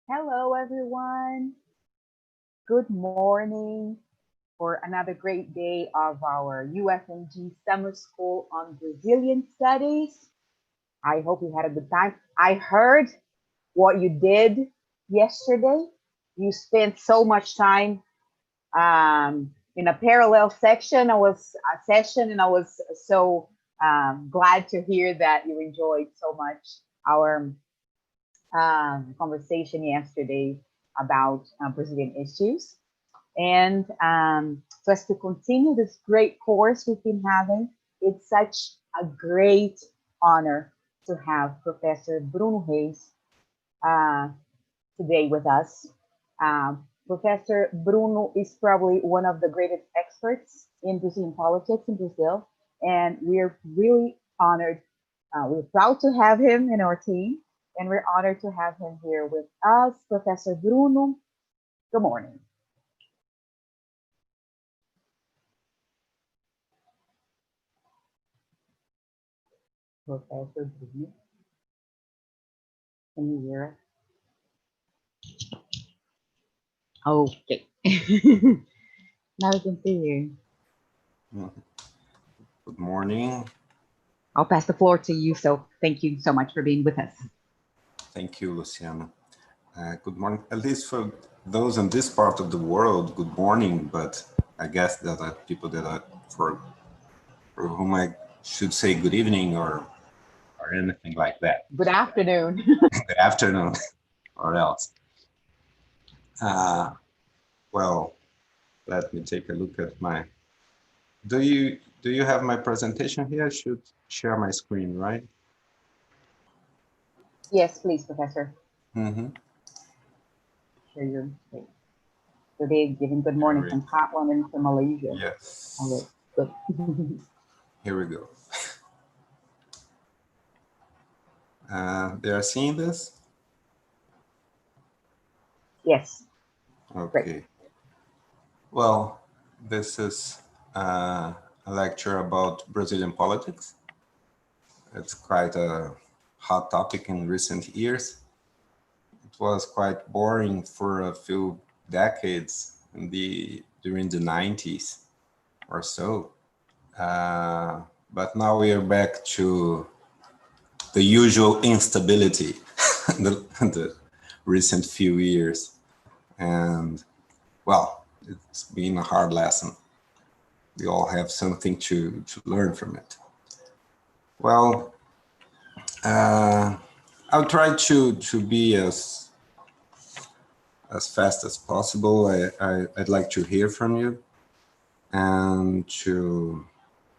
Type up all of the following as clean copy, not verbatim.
Hello, everyone. Good morning for another great day of our UFMG Summer School on Brazilian Studies. I hope you had a good time. I heard what you did yesterday. You spent so much time in a parallel section. I was a session, and I was so glad to hear that you enjoyed so much our conversation yesterday about Brazilian issues. And so, as to continue this great course we've been having, it's such a great honor to have Professor Bruno Reis uh, today with us. Professor Bruno is probably one of the greatest experts in Brazilian politics in Brazil, and we're really honored. We're proud to have him in our team, and we're honored to have him here with us. Professor Bruno, good morning. Professor Bruno, can you hear us? Okay. Now we can see you. Good morning. I'll pass the floor to you. So thank you so much for being with us. Thank you, Luciana. Good morning. At least for those in this part of the world, good morning. But I guess there are people that are for whom I should say good evening or anything like that. Good afternoon. Good afternoon, or else. Well, let me take a look at my. Do you have my presentation here? I should share my screen, right? Yes, please, Professor. Mm-hmm. Share your screen. Today, giving good morning from Scotland and from Malaysia. Yes. Okay, good. Here we go. They are seeing this? Yes. Okay. Great. Well, this is a lecture about Brazilian politics. It's quite a hot topic in recent years. It was quite boring for a few decades during the 90s or so. But now we are back to the usual instability the recent few years. And well, it's been a hard lesson. We all have something to learn from it. Well, I'll try to be as fast as possible. I'd like to hear from you and to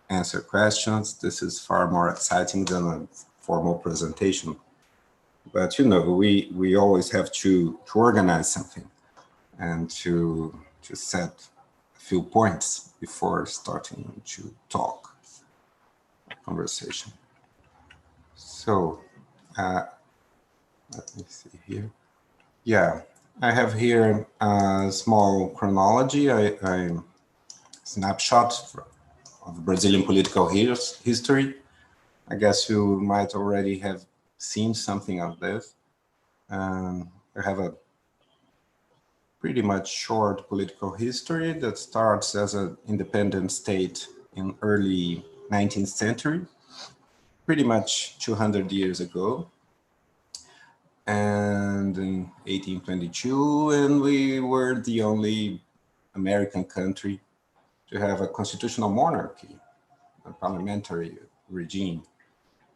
answer questions. This is far more exciting than a formal presentation. But you know, we always have to organize something and to set a few points before starting to talk, conversation. So let me see here. Yeah, I have here a small chronology, a snapshot of Brazilian political history. I guess you might already have seen something of this. I have a pretty much short political history that starts as an independent state in early 19th century, pretty much 200 years ago. And in 1822, and we were the only American country to have a constitutional monarchy, a parliamentary regime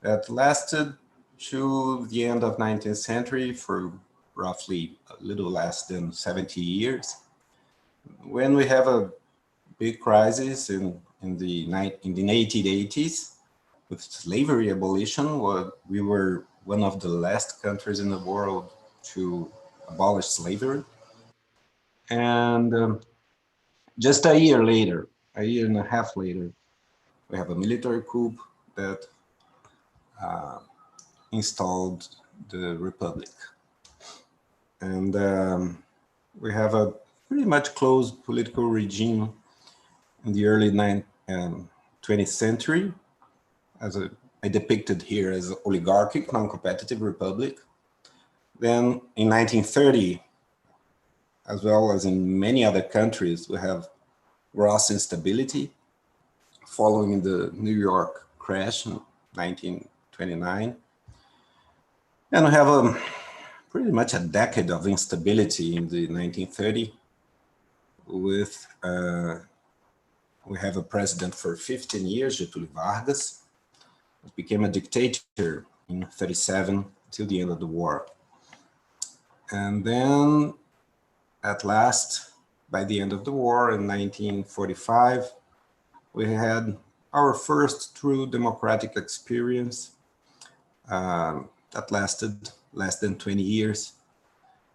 that lasted to the end of 19th century for roughly a little less than 70 years. When we have a big crisis in the 1880s with slavery abolition, we were one of the last countries in the world to abolish slavery. And just a year and a half later, we have a military coup that installed the republic. And we have a pretty much closed political regime in the early 20th century, I depicted here as oligarchic, non-competitive republic, Then in 1930, as well as in many other countries, we have gross instability following the New York crash in 1929. And we have pretty much a decade of instability in the 1930s with, we have a president for 15 years, Getúlio Vargas, who became a dictator in 1937 till the end of the war. And then at last, by the end of the war in 1945, we had our first true democratic experience that lasted less than 20 years.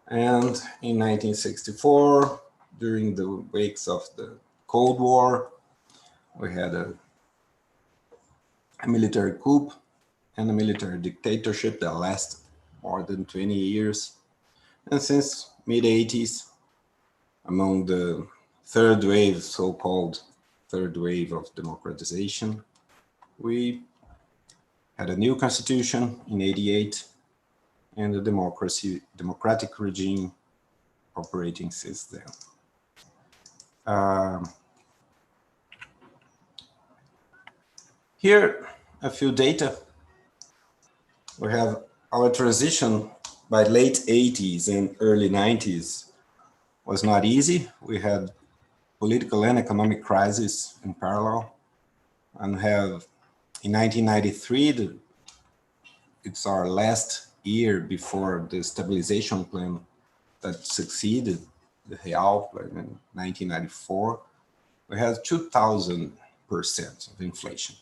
And in 1964, during the wakes of the Cold War, we had a military coup and a military dictatorship that lasted more than 20 years. And since mid-80s, among the third wave, so-called third wave of democratization, we had a new constitution in 88 and a democratic regime operating since then. Here, a few data. We have our transition by late 80s and early 90s was not easy. We had political and economic crisis in parallel, and have in 1993, it's our last year before the stabilization plan that succeeded the real in 1994. We had 2,000% of inflation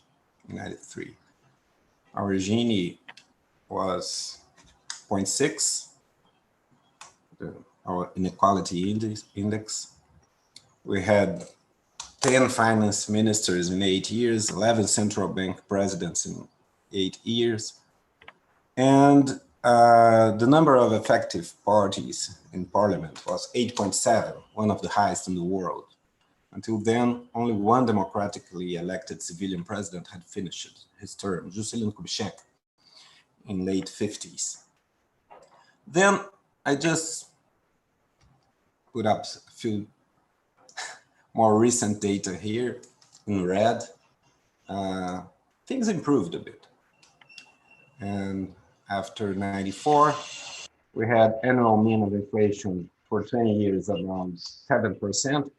in 93. Our Gini was 0.6, our inequality index. We had 10 finance ministers in 8 years, 11 central bank presidents in 8 years. And the number of effective parties in parliament was 8.7, one of the highest in the world. Until then, only one democratically elected civilian president had finished his term, Juscelino Kubitschek, in late 50s. Then I just put up a few more recent data here in red. Things improved a bit. And after 94, we had annual mean of inflation for 20 years around 7%.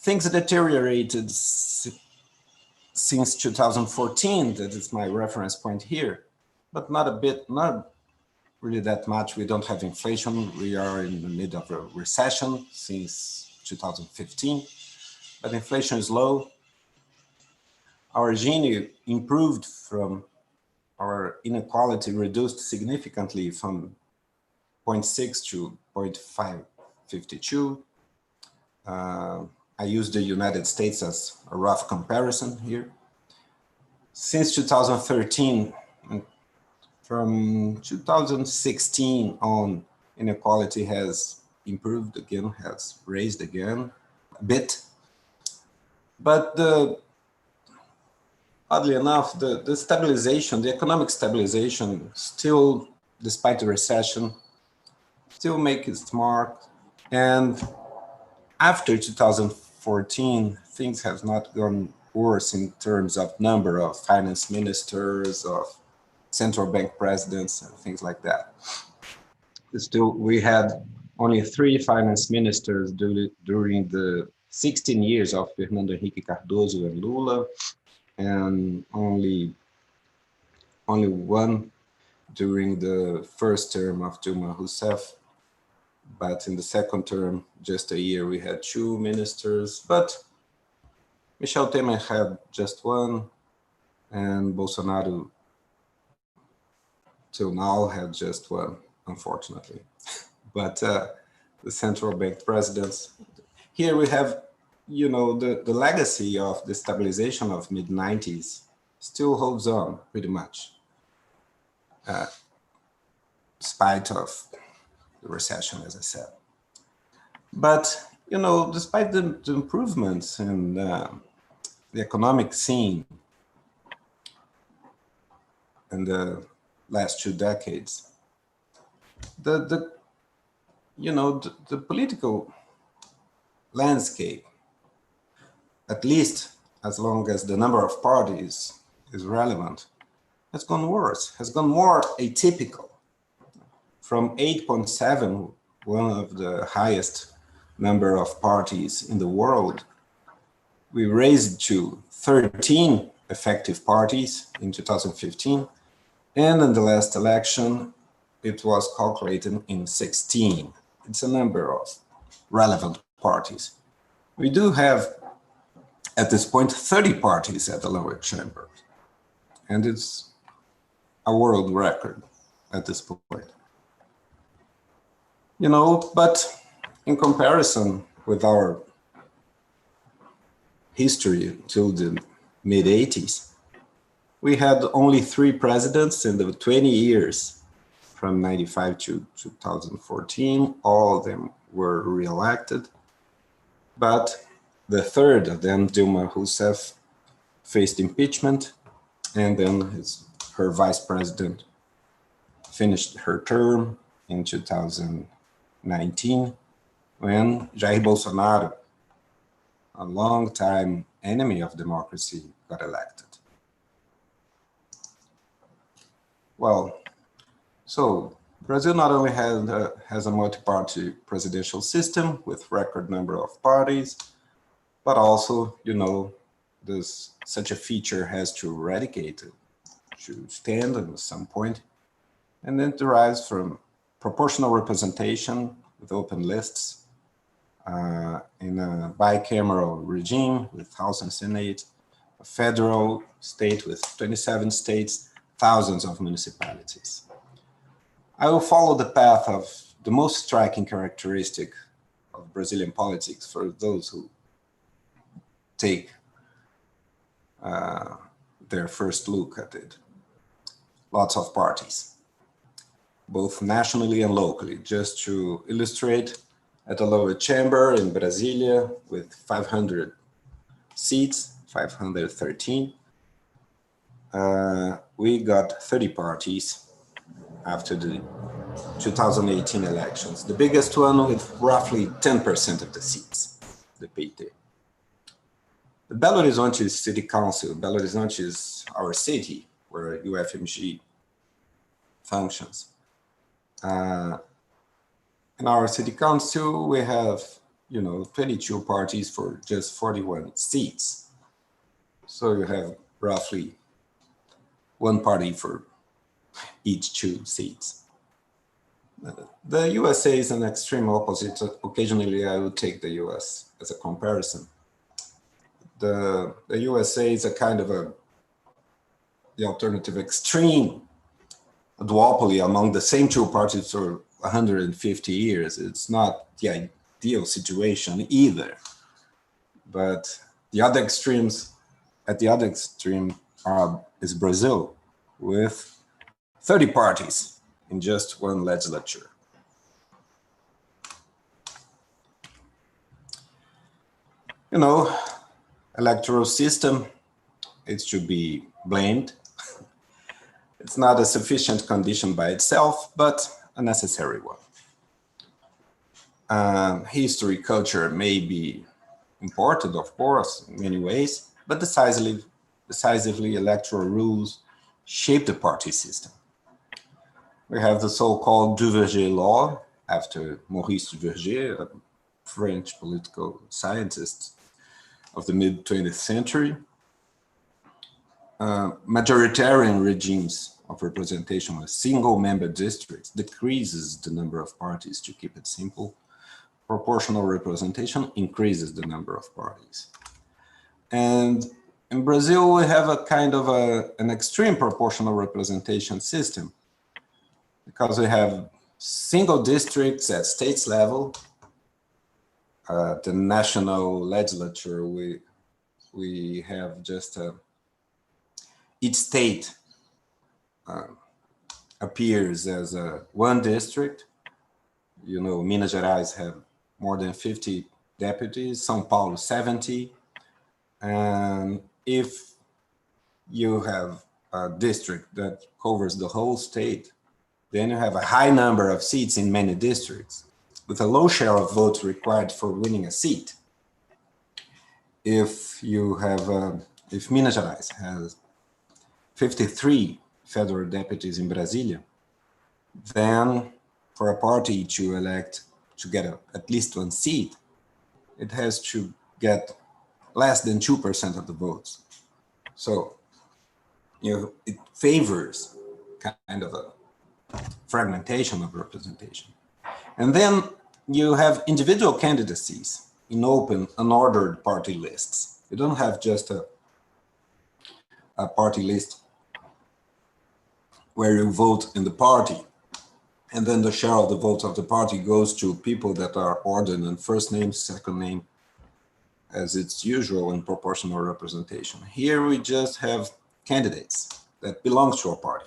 Things deteriorated since 2014, that is my reference point here, but not really that much. We don't have inflation. We are in the middle of a recession since 2015, but inflation is low. Our Gini improved from our inequality reduced significantly from 0.6 to 0.552. I use the United States as a rough comparison here. Since 2013, and from 2016 on, inequality has improved again, has raised again a bit. But oddly enough, the stabilization, the economic stabilization still, despite the recession, still make its mark. And after 2014, things have not gone worse in terms of number of finance ministers, of central bank presidents, and things like that. Still, we had only 3 finance ministers during the 16 years of Fernando Henrique Cardoso and Lula, and only one during the first term of Dilma Rousseff. But in the second term, just a year, we had 2 ministers. But Michel Temer had just 1, and Bolsonaro till now had just 1, unfortunately. But the central bank presidents, here we have, you know, the legacy of the stabilization of mid-90s still holds on pretty much, despite of the recession, as I said. But, you know, despite the improvements in the economic scene in the last 2 decades, the you know, the political landscape, at least as long as the number of parties is relevant, has gone worse, has gone more atypical. From 8.7, one of the highest number of parties in the world, we raised to 13 effective parties in 2015. And in the last election, it was calculated in 16. It's a number of relevant parties. We do have, at this point, 30 parties at the lower chamber. And it's a world record at this point. You know, but in comparison with our history till the mid-80s, we had only 3 presidents in the 20 years from 95 to 2014. All of them were re-elected, but the third of them, Dilma Rousseff, faced impeachment, and then her vice president finished her term in 2019 when Jair Bolsonaro, a long-time enemy of democracy, got elected. Well, so Brazil not only has a multi-party presidential system with record number of parties, but also, you know, such a feature has to eradicate it, to stand at some point, and then derives from proportional representation with open lists in a bicameral regime with House and Senate, a federal state with 27 states, thousands of municipalities. I will follow the path of the most striking characteristic of Brazilian politics for those who take their first look at it. Lots of parties, both nationally and locally. Just to illustrate, at the lower chamber in Brasilia with 500 seats, 513, we got 30 parties after the 2018 elections. The biggest one with roughly 10% of the seats, the PT. The Belo Horizonte City Council, Belo Horizonte is our city where UFMG functions. In our city council, we have, you know, 22 parties for just 41 seats. So you have roughly 1 party for each 2 seats. The USA is an extreme opposite. Occasionally, I would take the US as a comparison. The USA is a kind of the alternative extreme, a duopoly among the same 2 parties for 150 years. It's not the ideal situation either. But the other extremes, at the other extreme is Brazil with 30 parties in just 1 legislature. You know, electoral system, it should be blamed. It's not a sufficient condition by itself, but a necessary one. History, culture may be important, of course, in many ways, but decisively electoral rules shape the party system. We have the so-called Duverger law, after Maurice Duverger, a French political scientist of the mid-20th century. Majoritarian regimes of representation with single-member districts decreases the number of parties, to keep it simple. Proportional representation increases the number of parties. And in Brazil, we have a kind of an extreme proportional representation system, because we have single districts at states level. At the national legislature, we have just each state appears as one district. You know, Minas Gerais have more than 50 deputies, São Paulo 70. And if you have a district that covers the whole state, Then you have a high number of seats in many districts, with a low share of votes required for winning a seat. If you have, if Minas Gerais has 53 federal deputies in Brasilia, then for a party to elect, to get at least one seat, it has to get less than 2% of the votes. So it favors kind of a fragmentation of representation. And then you have individual candidacies in open, unordered party lists. You don't have just a party list where you vote in the party, and then the share of the votes of the party goes to people that are ordered in first name, second name, as it's usual in proportional representation. Here we just have candidates that belong to a party.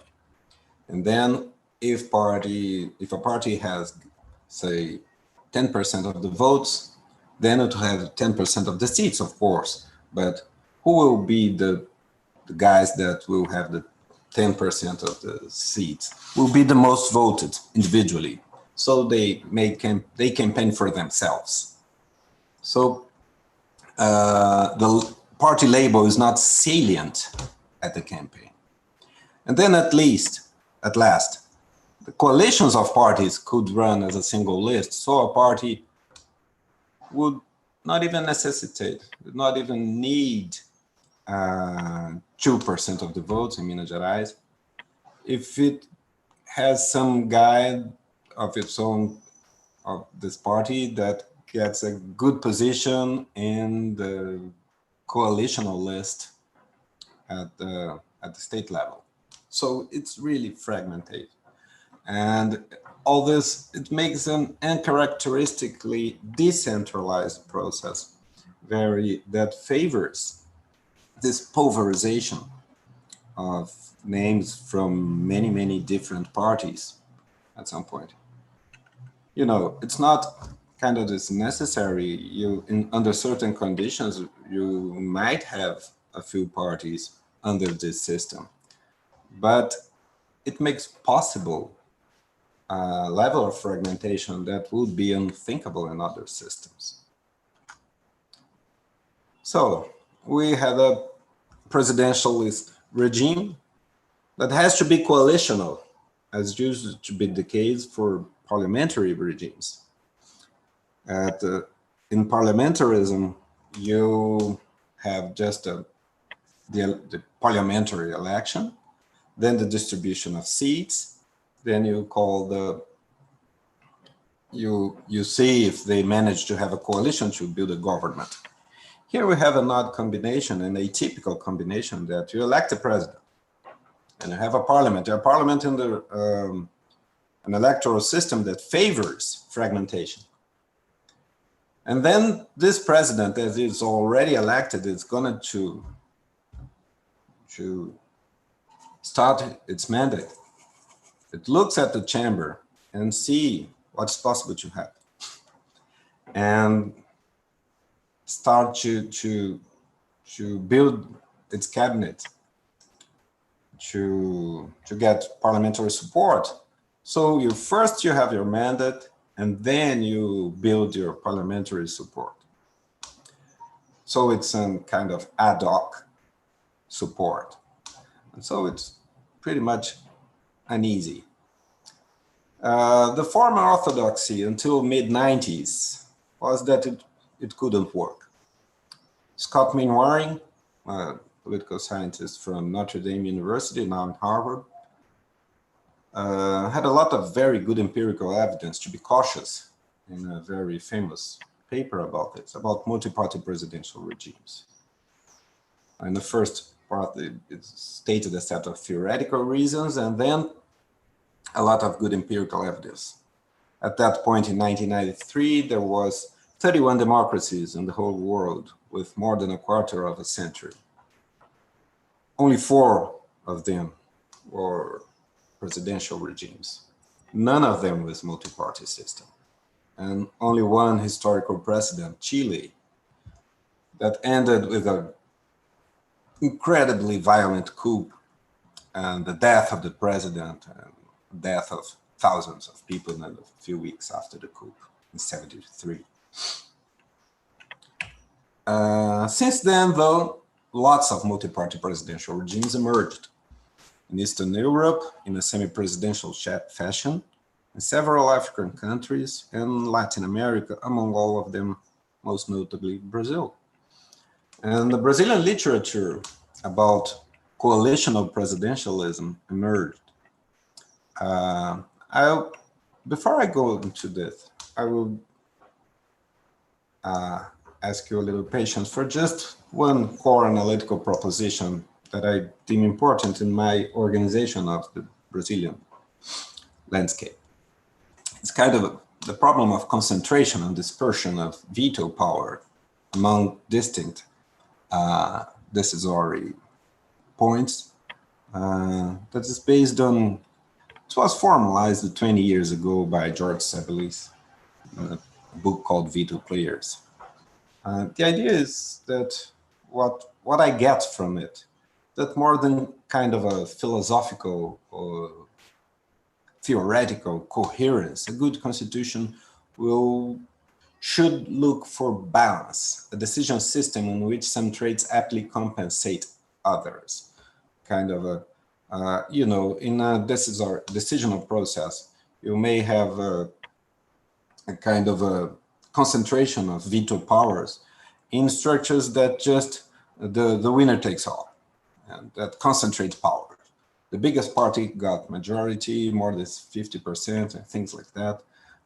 And then if a party has, say, 10% of the votes, then it will have 10% of the seats, of course. But who will be the guys that will have the 10% of the seats? Will be the most voted individually. So they campaign for themselves. So the party label is not salient at the campaign. And then at last, the coalitions of parties could run as a single list, so a party would not even would not even need 2% of the votes in Minas Gerais. If it has some guy of its own, of this party, that gets a good position in the coalitional list at the state level. So it's really fragmented. And all this, it makes an uncharacteristically decentralized process that favors this pulverization of names from many, many different parties at some point. You know, it's not kind of this necessary. Under certain conditions, you might have a few parties under this system, but it makes possible a level of fragmentation that would be unthinkable in other systems. So we have a presidentialist regime that has to be coalitional, as used to be the case for parliamentary regimes. In parliamentarism, you have just the parliamentary election, then the distribution of seats, then you see if they manage to have a coalition to build a government. Here we have an odd combination, an atypical combination, that you elect a president and you have a parliament in an electoral system that favors fragmentation. And then this president, as is already elected, is going to start its mandate. It looks at the chamber and see what's possible to happen, and start to build its cabinet to get parliamentary support. So you have your mandate, and then you build your parliamentary support. So it's some kind of ad hoc support. And so it's pretty much uneasy. The former orthodoxy until mid-90s was that it couldn't work. Scott Mainwaring, a political scientist from Notre Dame University, now in Harvard, had a lot of very good empirical evidence to be cautious in a very famous paper about it, about multi-party presidential regimes. In the first part, it stated a set of theoretical reasons, and then a lot of good empirical evidence. At that point in 1993, there was 31 democracies in the whole world with more than a quarter of a century. Only 4 of them were presidential regimes. None of them was multi-party system. And only one historical precedent, Chile, that ended with an incredibly violent coup and the death of the president and death of thousands of people in a few weeks after the coup in '73. Since then, though, lots of multi-party presidential regimes emerged in Eastern Europe in a semi-presidential fashion, in several African countries, and Latin America, among all of them, most notably Brazil. And the Brazilian literature about coalitional presidentialism emerged. Before I go into this, I will ask you a little patience for just one core analytical proposition that I deem important in my organization of the Brazilian landscape. It's kind of the problem of concentration and dispersion of veto power among distinct decisory points that is based on, it was formalized 20 years ago by George Sebolis in a book called Veto Players. The idea is that what I get from it, that more than kind of a philosophical or theoretical coherence, a good constitution should look for balance, a decision system in which some traits aptly compensate others. Kind of a, you know, in a decisional process, you may have a kind of a concentration of veto powers in structures that just the winner takes all, and that concentrate power. The biggest party got majority, more than 50%, and things like that.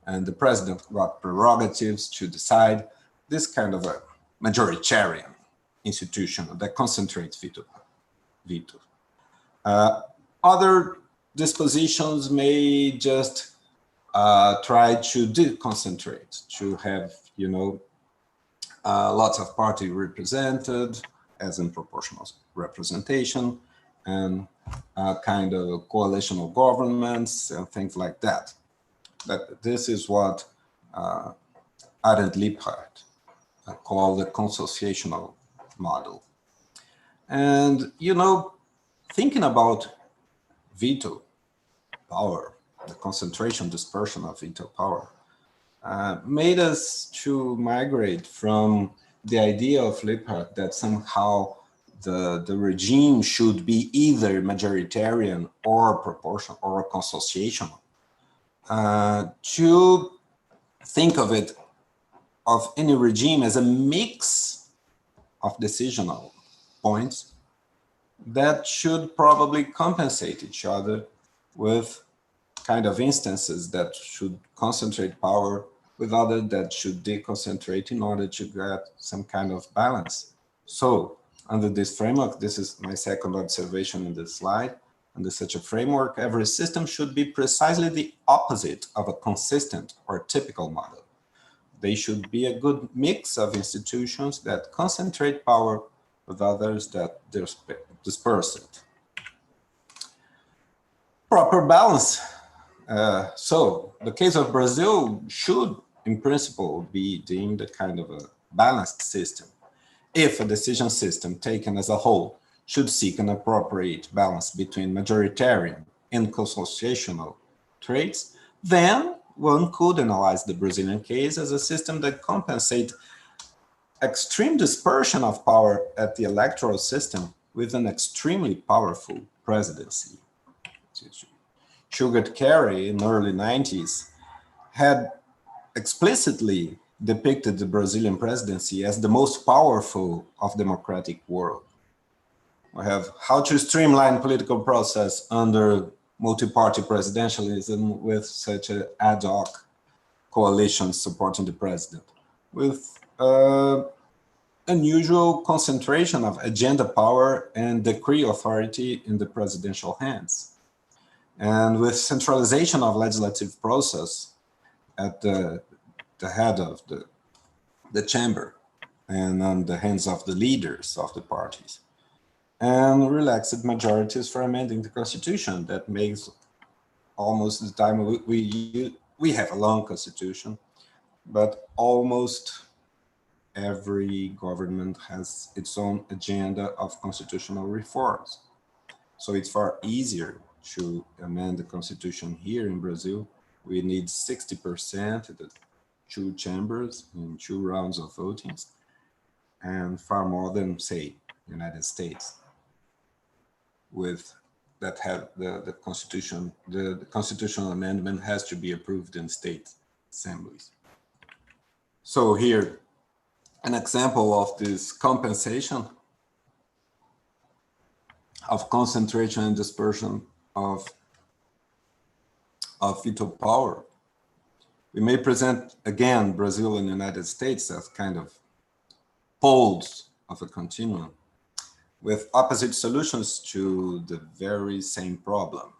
And the president got prerogatives to decide, this kind of a majoritarian institution that concentrates veto. Other dispositions may just try to deconcentrate, to have, you know, lots of party represented as in proportional representation, and kind of coalitional governments and things like that. But this is what Arendt Liebhardt called the consociational model. And, you know, thinking about veto power, the concentration, dispersion of veto power, made us to migrate from the idea of Liebhardt that somehow the regime should be either majoritarian or proportional or consociational, to think of it, of any regime as a mix of decisional points that should probably compensate each other with kind of instances that should concentrate power with others that should deconcentrate in order to get some kind of balance. So under this framework, this is my second observation in this slide, under such a framework, every system should be precisely the opposite of a consistent or typical model. They should be a good mix of institutions that concentrate power with others that disperse it. Proper balance. So the case of Brazil should, in principle, be deemed a kind of a balanced system. If a decision system taken as a whole should seek an appropriate balance between majoritarian and consociational traits, then one could analyze the Brazilian case as a system that compensates extreme dispersion of power at the electoral system with an extremely powerful presidency. Sugar Carey in the early 90s had explicitly depicted the Brazilian presidency as the most powerful of democratic world. We have how to streamline political process under multi-party presidentialism with such an ad hoc coalition supporting the president, with unusual concentration of agenda power and decree authority in the presidential hands, and with centralization of legislative process at the head of the chamber and on the hands of the leaders of the parties, and relaxed majorities for amending the constitution that makes almost the time we have a long constitution, but almost every government has its own agenda of constitutional reforms. So it's far easier to amend the constitution here in Brazil, we need 60% at the two chambers in 2 rounds of votings, and far more than, say, United States, with that have the constitution, the constitutional amendment has to be approved in state assemblies. So here, an example of this compensation of concentration and dispersion of veto power. We may present again Brazil and the United States as kind of poles of a continuum with opposite solutions to the very same problem.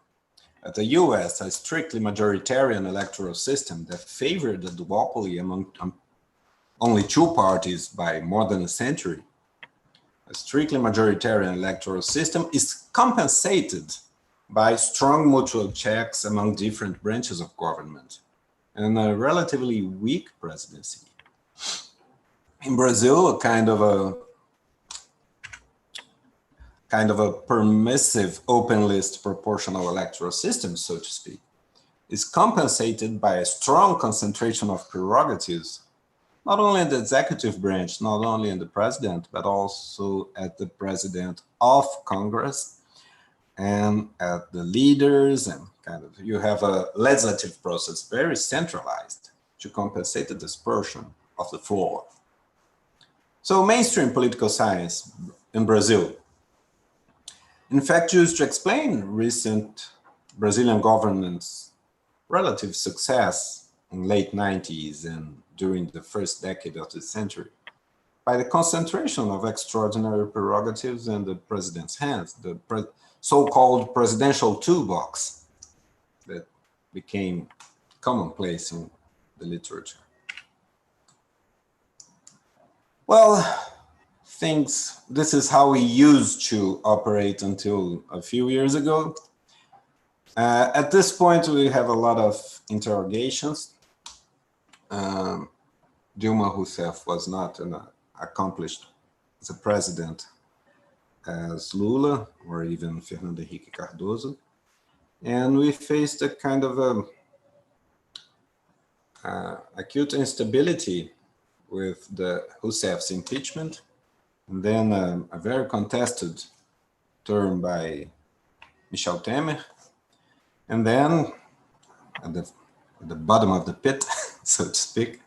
At the US, a strictly majoritarian electoral system that favored the duopoly among only 2 parties by more than a century, a strictly majoritarian electoral system is compensated by strong mutual checks among different branches of government and a relatively weak presidency. In Brazil, a kind of a permissive open list proportional electoral system, so to speak, is compensated by a strong concentration of prerogatives, not only in the executive branch, not only in the president, but also at the president of Congress and at the leaders, and kind of you have a legislative process very centralized to compensate the dispersion of the floor. So mainstream political science in Brazil, in fact, used to explain recent Brazilian government's relative success in late 90s and during the first decade of the century by the concentration of extraordinary prerogatives in the president's hands, the so-called presidential toolbox that became commonplace in the literature. Well, this is how we used to operate until a few years ago. At this point, we have a lot of interrogations. Dilma Rousseff was not accomplished as a president as Lula or even Fernando Henrique Cardoso. And we faced a kind of acute instability with the Rousseff's impeachment, and then a very contested term by Michel Temer, and then at the bottom of the pit, so to speak,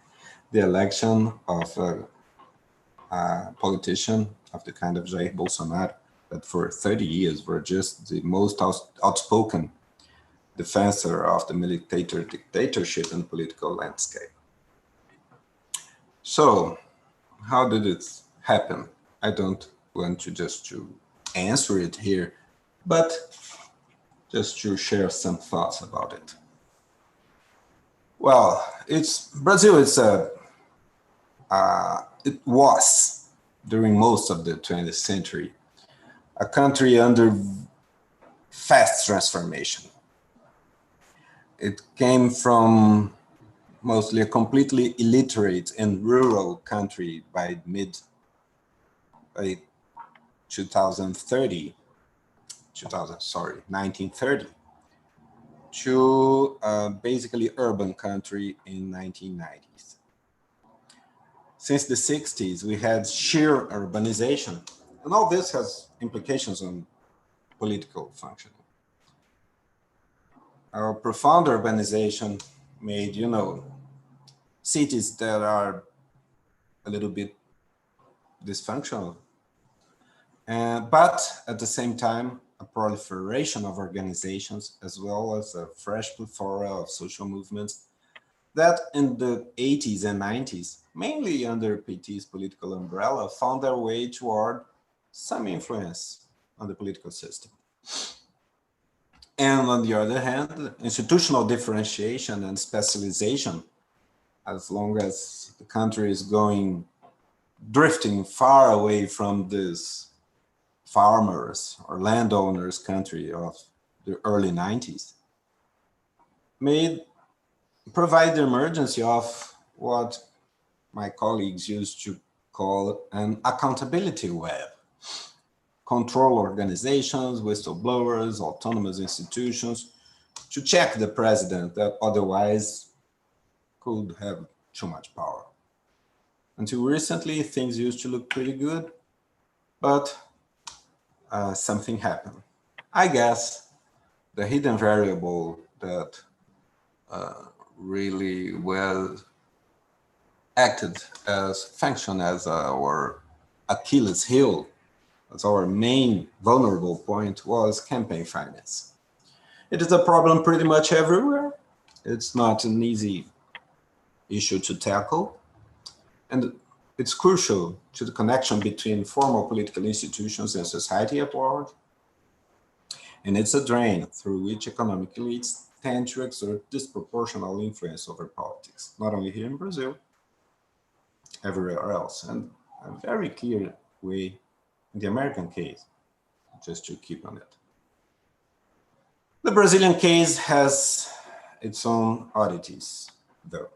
the election of a politician of the kind of Jair Bolsonaro that for 30 years were just the most outspoken defensor of the military dictatorship and political landscape. So how did it happen? I don't want to answer it here, but just to share some thoughts about it. Well, Brazil is it was, during most of the 20th century, a country under fast transformation. It came from mostly a completely illiterate and rural country by 1930, to a basically urban country in 1990s. Since the 60s, we had sheer urbanization, and all this has implications on political functioning. Our profound urbanization made, cities that are a little bit dysfunctional, but at the same time, a proliferation of organizations, as well as a fresh plethora of social movements that in the 80s and 90s, mainly under PT's political umbrella, found their way toward some influence on the political system. And on the other hand, institutional differentiation and specialization, as long as the country is drifting far away from this farmers or landowners country of the early 90s, provide the emergence of what my colleagues used to call an accountability web, control organizations, whistleblowers, autonomous institutions to check the president that otherwise could have too much power. Until recently, things used to look pretty good, but something happened. I guess the hidden variable that really functioned as our Achilles heel, as our main vulnerable point, was campaign finance. It is a problem pretty much everywhere. It's not an easy issue to tackle, and it's crucial to the connection between formal political institutions and society at large. And it's a drain through which economic elites tend to exert disproportional influence over politics, not only here in Brazil, everywhere else. And a very clear way in the American case, just to keep on it. The Brazilian case has its own oddities, though,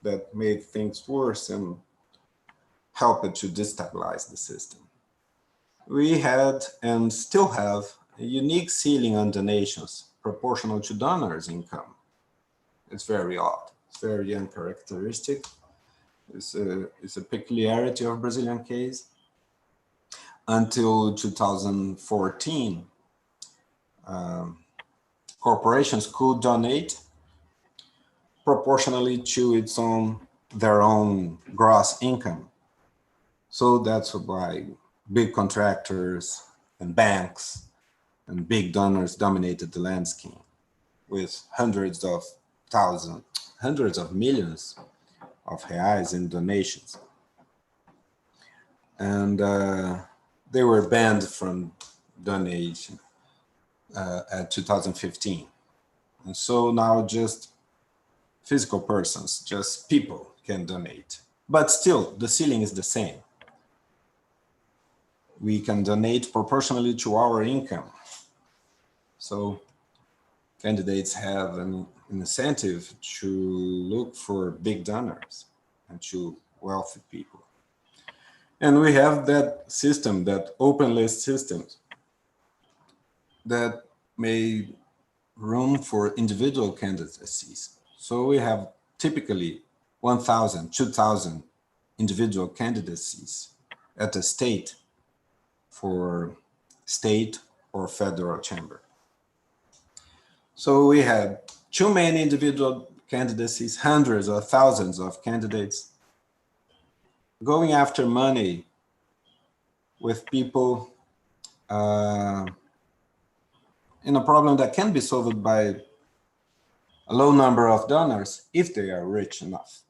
that made things worse and helped to destabilize the system. We had and still have a unique ceiling on donations proportional to donors' income. It's very odd. It's very uncharacteristic. It's a peculiarity of Brazilian case. Until 2014, corporations could donate proportionally to their own gross income. So that's why big contractors and banks and big donors dominated the landscape with hundreds of millions of reais in donations. And they were banned from donation at 2015. And so now just physical persons, just people can donate. But still, the ceiling is the same. We can donate proportionally to our income. So candidates have an incentive to look for big donors and to wealthy people. And we have that system, that open list system, that made room for individual candidacies. So we have typically 1,000, 2,000 individual candidacies at the state for state or federal chamber. So we had too many individual candidacies, hundreds or thousands of candidates going after money with people in a problem that can be solved by a low number of donors if they are rich enough.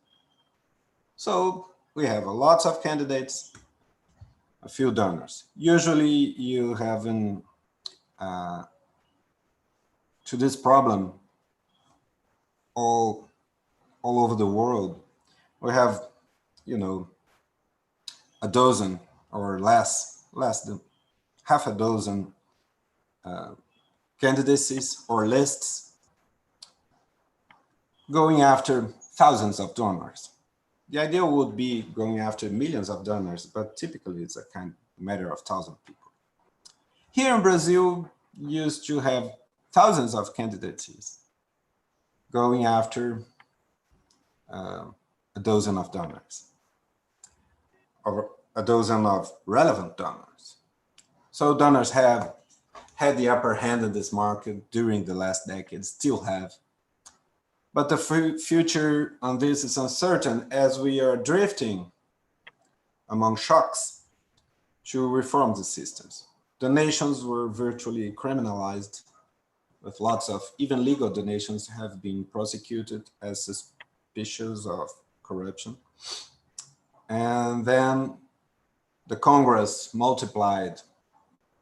So we have lots of candidates, a few donors. Usually you have to this problem all over the world. We have, a dozen or less than half a dozen candidacies or lists going after thousands of donors. The idea would be going after millions of donors, but typically it's a kind of matter of 1,000 people. Here in Brazil, used to have thousands of candidacies going after a dozen of donors, or a dozen of relevant donors. So donors have had the upper hand in this market during the last decade, still have. But the future on this is uncertain as we are drifting among shocks to reform the systems. Donations were virtually criminalized, with lots of even legal donations have been prosecuted as suspicious of corruption. And then the Congress multiplied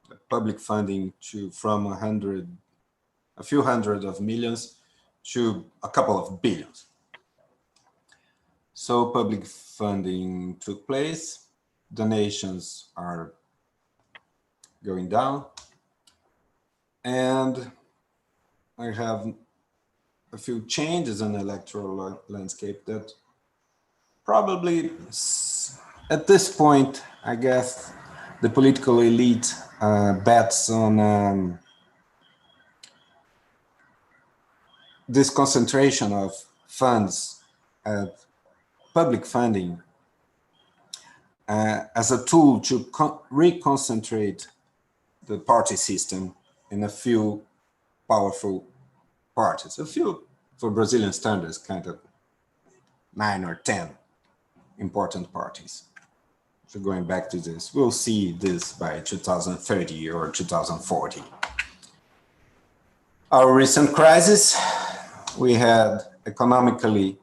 the public funding from a few hundred of millions to a couple of billions. So public funding took place, donations are going down, and I have a few changes in the electoral landscape that probably, at this point, I guess, the political elite bets on this concentration of funds, public funding, as a tool to reconcentrate the party system in a few powerful parties, a few, for Brazilian standards, kind of 9 or 10 important parties. So going back to this, we'll see this by 2030 or 2040. Our recent crisis, we had economically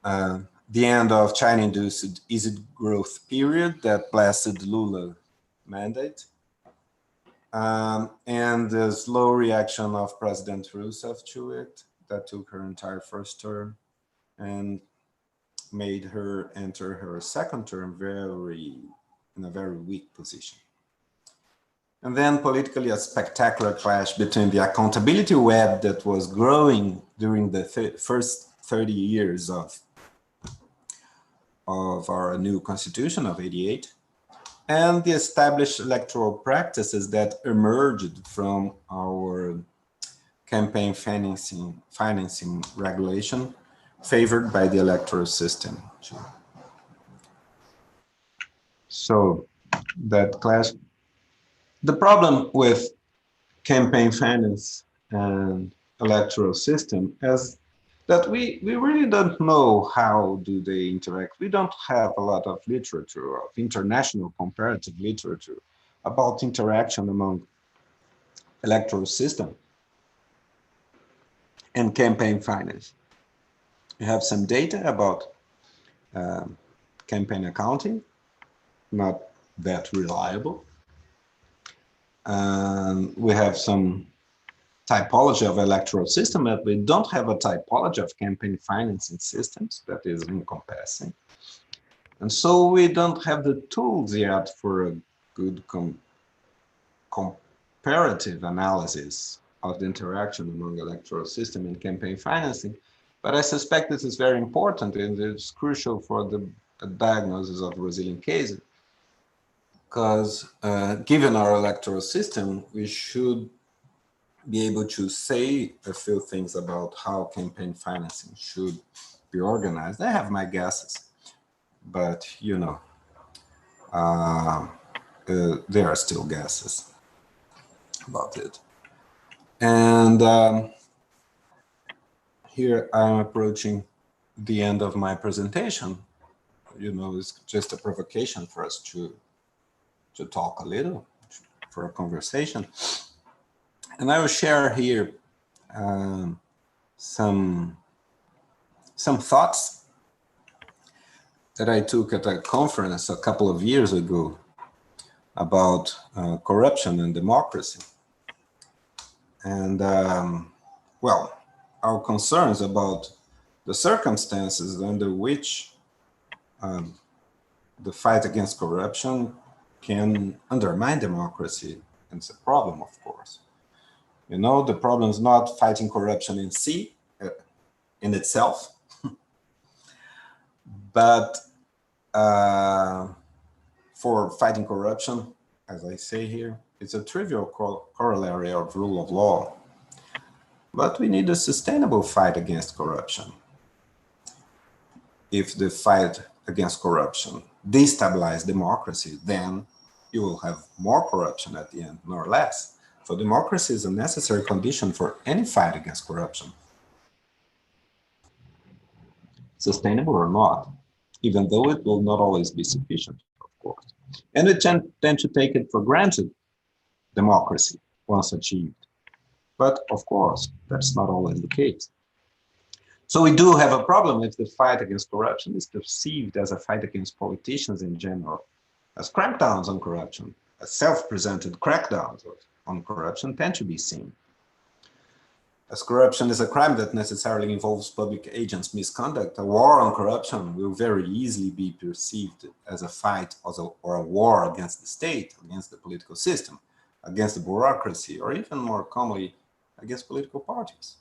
the end of China-induced easy growth period that blasted Lula mandate, and the slow reaction of President Rousseff to it that took her entire first term and made her enter her second term in a very weak position. And then politically, a spectacular clash between the accountability web that was growing during the first 30 years of our new constitution of '88 and the established electoral practices that emerged from our campaign financing regulation favored by the electoral system. So that clash. The problem with campaign finance and electoral system is that we really don't know how do they interact. We don't have a lot of literature, of international comparative literature about interaction among electoral system and campaign finance. We have some data about campaign accounting, not that reliable. We have some typology of electoral system, but we don't have a typology of campaign financing systems that is encompassing. And so we don't have the tools yet for a good comparative analysis of the interaction among electoral system and campaign financing. But I suspect this is very important and it's crucial for the diagnosis of Brazilian cases. Because given our electoral system, we should be able to say a few things about how campaign financing should be organized. I have my guesses, but you know, there are still guesses about it. And here I'm approaching the end of my presentation. You know, it's just a provocation for us to talk a little, for a conversation. And I will share here some thoughts that I took at a conference a couple of years ago about corruption and democracy. And well, our concerns about the circumstances under which the fight against corruption can undermine democracy. It's a problem, of course. You know, the problem is not fighting corruption in itself, but for fighting corruption, as I say here, it's a trivial corollary of rule of law. But we need a sustainable fight against corruption. If the fight against corruption destabilize democracy, then you will have more corruption at the end, nor less. So democracy is a necessary condition for any fight against corruption. Sustainable or not, even though it will not always be sufficient, of course. And we tend to take it for granted, democracy, once achieved. But of course, that's not always the case. So we do have a problem if the fight against corruption is perceived as a fight against politicians in general, as crackdowns on corruption, as self-presented crackdowns on corruption tend to be seen. As corruption is a crime that necessarily involves public agents' misconduct, a war on corruption will very easily be perceived as a fight or a war against the state, against the political system, against the bureaucracy, or even more commonly, against political parties.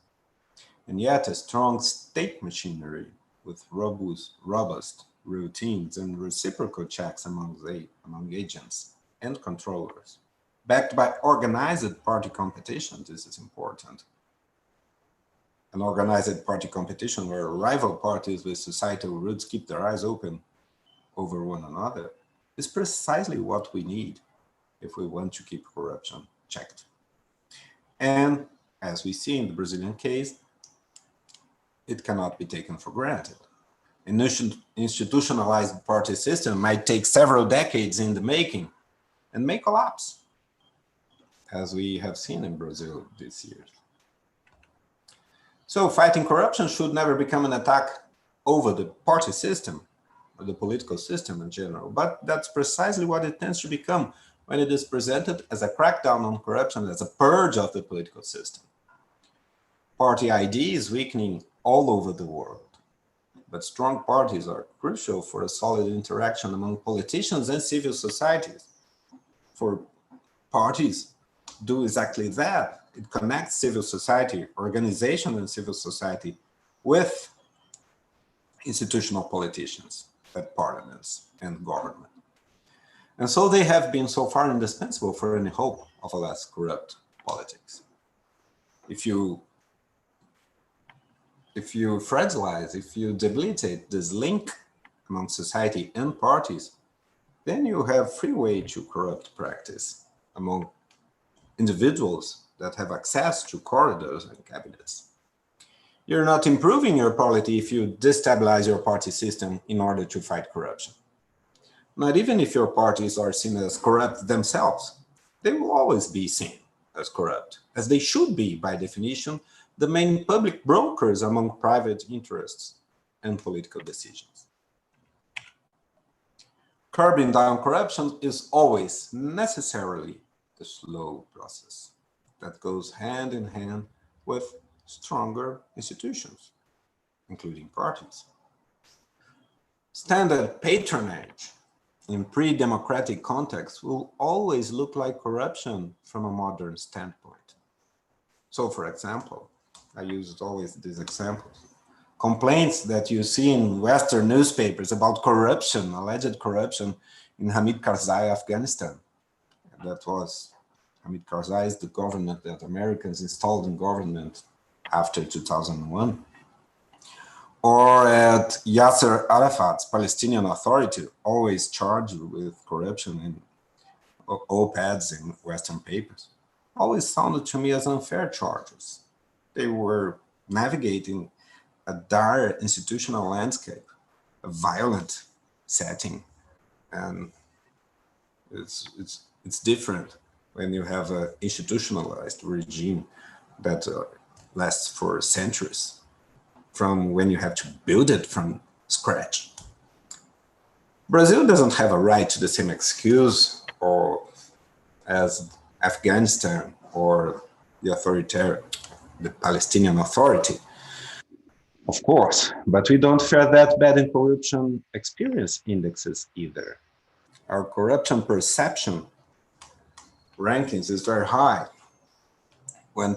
And yet a strong state machinery with robust routines and reciprocal checks among agents and controllers backed by organized party competition. This is important. An organized party competition where rival parties with societal roots keep their eyes open over one another is precisely what we need if we want to keep corruption checked. And as we see in the Brazilian case, it cannot be taken for granted. An institutionalized party system might take several decades in the making and may collapse, as we have seen in Brazil this year. So fighting corruption should never become an attack over the party system or the political system in general, but that's precisely what it tends to become when it is presented as a crackdown on corruption, as a purge of the political system. Party ID is weakening all over the world, but strong parties are crucial for a solid interaction among politicians and civil societies. For parties do exactly that. It connects civil society, organization and civil society with institutional politicians at parliaments and government. And so they have been so far indispensable for any hope of a less corrupt politics. If you fragilize, if you debilitate this link among society and parties, then you have free way to corrupt practice among individuals that have access to corridors and cabinets. You're not improving your polity if you destabilize your party system in order to fight corruption. Not even if your parties are seen as corrupt themselves. They will always be seen as corrupt, as they should be, by definition, the main public brokers among private interests and political decisions. Curbing down corruption is always necessarily a slow process that goes hand in hand with stronger institutions, including parties. Standard patronage in pre-democratic contexts will always look like corruption from a modern standpoint. So, for example, I use always these examples. Complaints that you see in Western newspapers about corruption, alleged corruption in Hamid Karzai, Afghanistan. That was, Hamid Karzai is the government that Americans installed in government after 2001. Or at Yasser Arafat's Palestinian Authority, always charged with corruption in op-eds in Western papers, always sounded to me as unfair charges. They were navigating a dire institutional landscape, a violent setting, and it's different when you have an institutionalized regime that lasts for centuries, from when you have to build it from scratch. Brazil doesn't have a right to the same excuse or as Afghanistan or the Palestinian Authority. Of course, but we don't fare that bad in corruption experience indexes either. Our corruption perception rankings is very high. When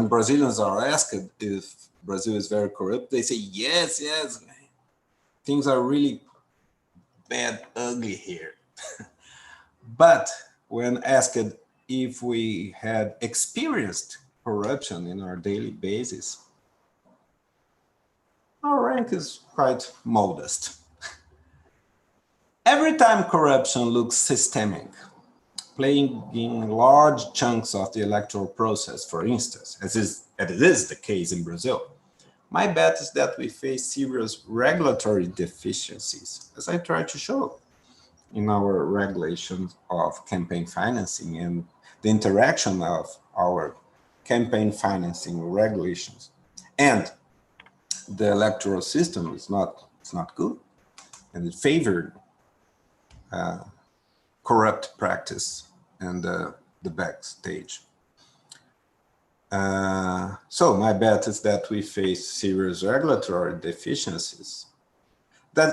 Brazilians are asked if Brazil is very corrupt, they say, yes, things are really bad, ugly here. But when asked if we had experienced corruption in our daily basis, our rank is quite modest. Every time corruption looks systemic, playing in large chunks of the electoral process, for instance, as it is the case in Brazil, my bet is that we face serious regulatory deficiencies, as I tried to show in our regulations of campaign financing and the interaction of our campaign financing regulations and the electoral system is not good, and it favored corrupt practice and the backstage. So my bet is that we face serious regulatory deficiencies.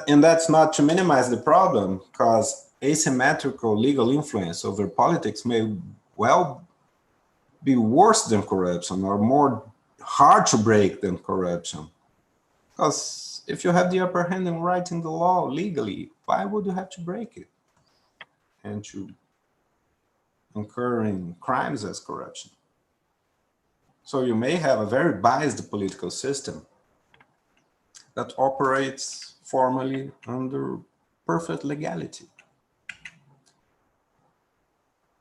And that's not to minimize the problem, because asymmetrical legal influence over politics may well be worse than corruption or more hard to break than corruption. Because if you have the upper hand in writing the law legally, why would you have to break it? And to incurring crimes as corruption. So you may have a very biased political system that operates formally under perfect legality.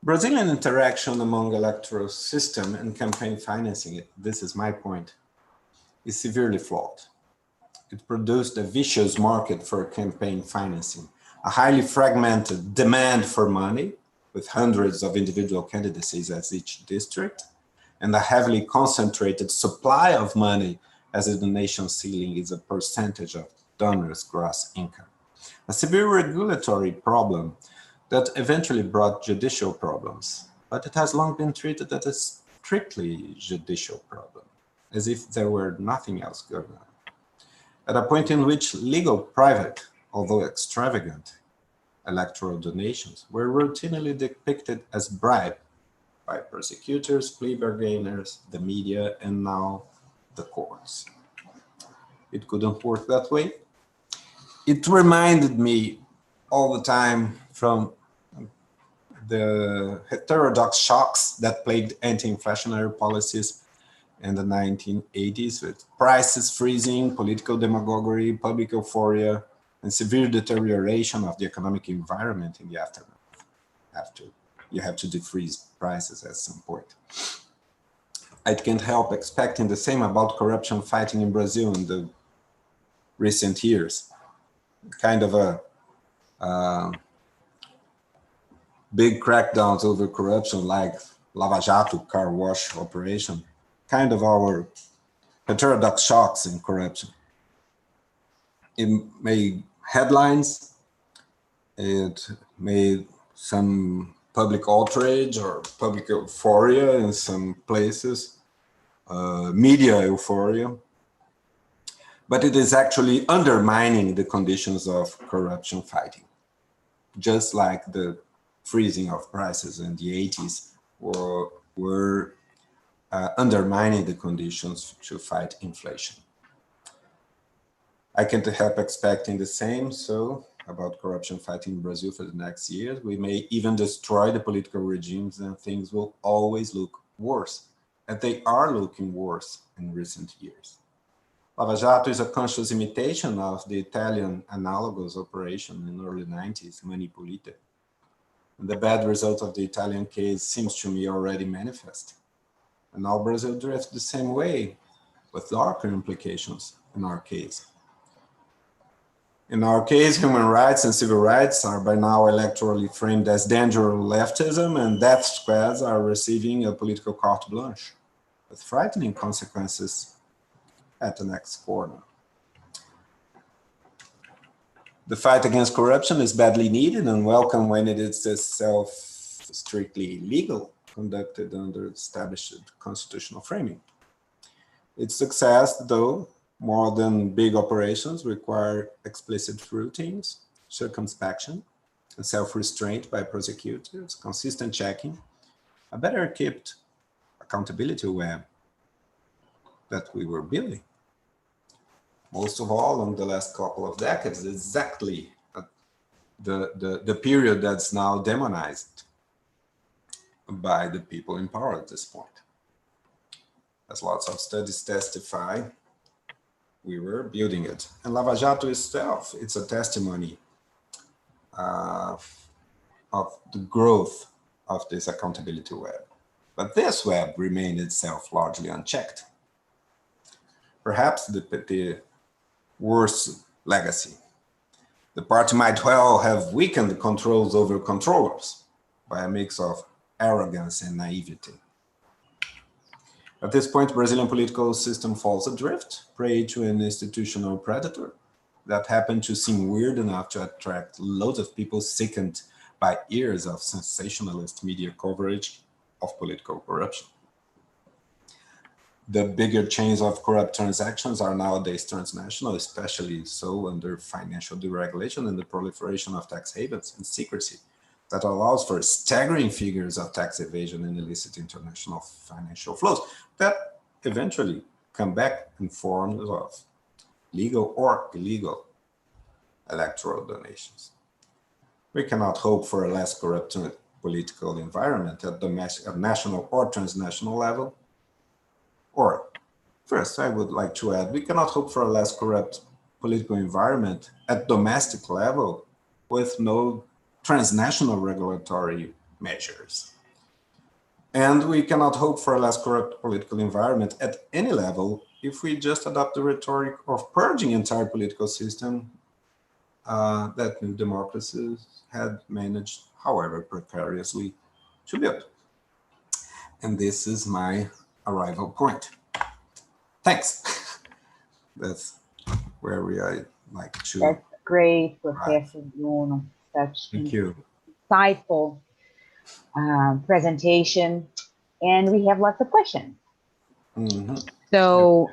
Brazilian interaction among electoral system and campaign financing, this is my point, is severely flawed. It produced a vicious market for campaign financing, a highly fragmented demand for money with hundreds of individual candidacies as each district, and a heavily concentrated supply of money as the donation ceiling is a percentage of donors' gross income. A severe regulatory problem that eventually brought judicial problems, but it has long been treated as a strictly judicial problem, as if there were nothing else going on. At a point in which legal private, although extravagant, electoral donations were routinely depicted as bribe by prosecutors, plea bargainers, the media, and now the courts. It couldn't work that way. It reminded me all the time from the heterodox shocks that plagued anti-inflationary policies in the 1980s, with prices freezing, political demagoguery, public euphoria, and severe deterioration of the economic environment in the aftermath. You have to defreeze prices at some point. I can't help expecting the same about corruption fighting in Brazil in the recent years. Kind of a big crackdowns over corruption like Lava Jato car wash operation, kind of our heterodox shocks in corruption. It made headlines, it made some public outrage or public euphoria in some places, media euphoria, but it is actually undermining the conditions of corruption fighting, just like the freezing of prices in the 80s were undermining the conditions to fight inflation. I can't help expecting the same, so about corruption fighting in Brazil for the next years. We may even destroy the political regimes and things will always look worse. And they are looking worse in recent years. Lava Jato is a conscious imitation of the Italian analogous operation in the early 90s, Mani Pulite. And the bad result of the Italian case seems to me already manifest. And now Brazil drifts the same way, with darker implications in our case. In our case, human rights and civil rights are by now electorally framed as dangerous leftism, and death squads are receiving a political carte blanche, with frightening consequences at the next corner. The fight against corruption is badly needed and welcome when it is itself strictly legal, conducted under established constitutional framing. Its success, though, more than big operations, require explicit routines, circumspection, and self-restraint by prosecutors, consistent checking, a better equipped accountability web that we were building. Most of all, in the last couple of decades, exactly the period that's now demonized by the people in power at this point. As lots of studies testify, we were building it. And Lava Jato itself, it's a testimony of the growth of this accountability web. But this web remained itself largely unchecked. Perhaps the worst legacy. The party might well have weakened controls over controllers by a mix of arrogance and naivety. At this point, Brazilian political system falls adrift, prey to an institutional predator that happened to seem weird enough to attract loads of people sickened by years of sensationalist media coverage of political corruption. The bigger chains of corrupt transactions are nowadays transnational, especially so under financial deregulation and the proliferation of tax havens and secrecy that allows for staggering figures of tax evasion and illicit international financial flows that eventually come back in forms of legal or illegal electoral donations. We cannot hope for a less corrupt political environment at domestic, at national or transnational level. Or, first, I would like to add, we cannot hope for a less corrupt political environment at domestic level with no transnational regulatory measures. And we cannot hope for a less corrupt political environment at any level if we just adopt the rhetoric of purging entire political system that new democracies had managed, however precariously, to build. And this is my arrival point. Thanks. That's where I like to. That's great, Professor Bruno. Such Thank you. Insightful presentation. And we have lots of questions. Mm-hmm. So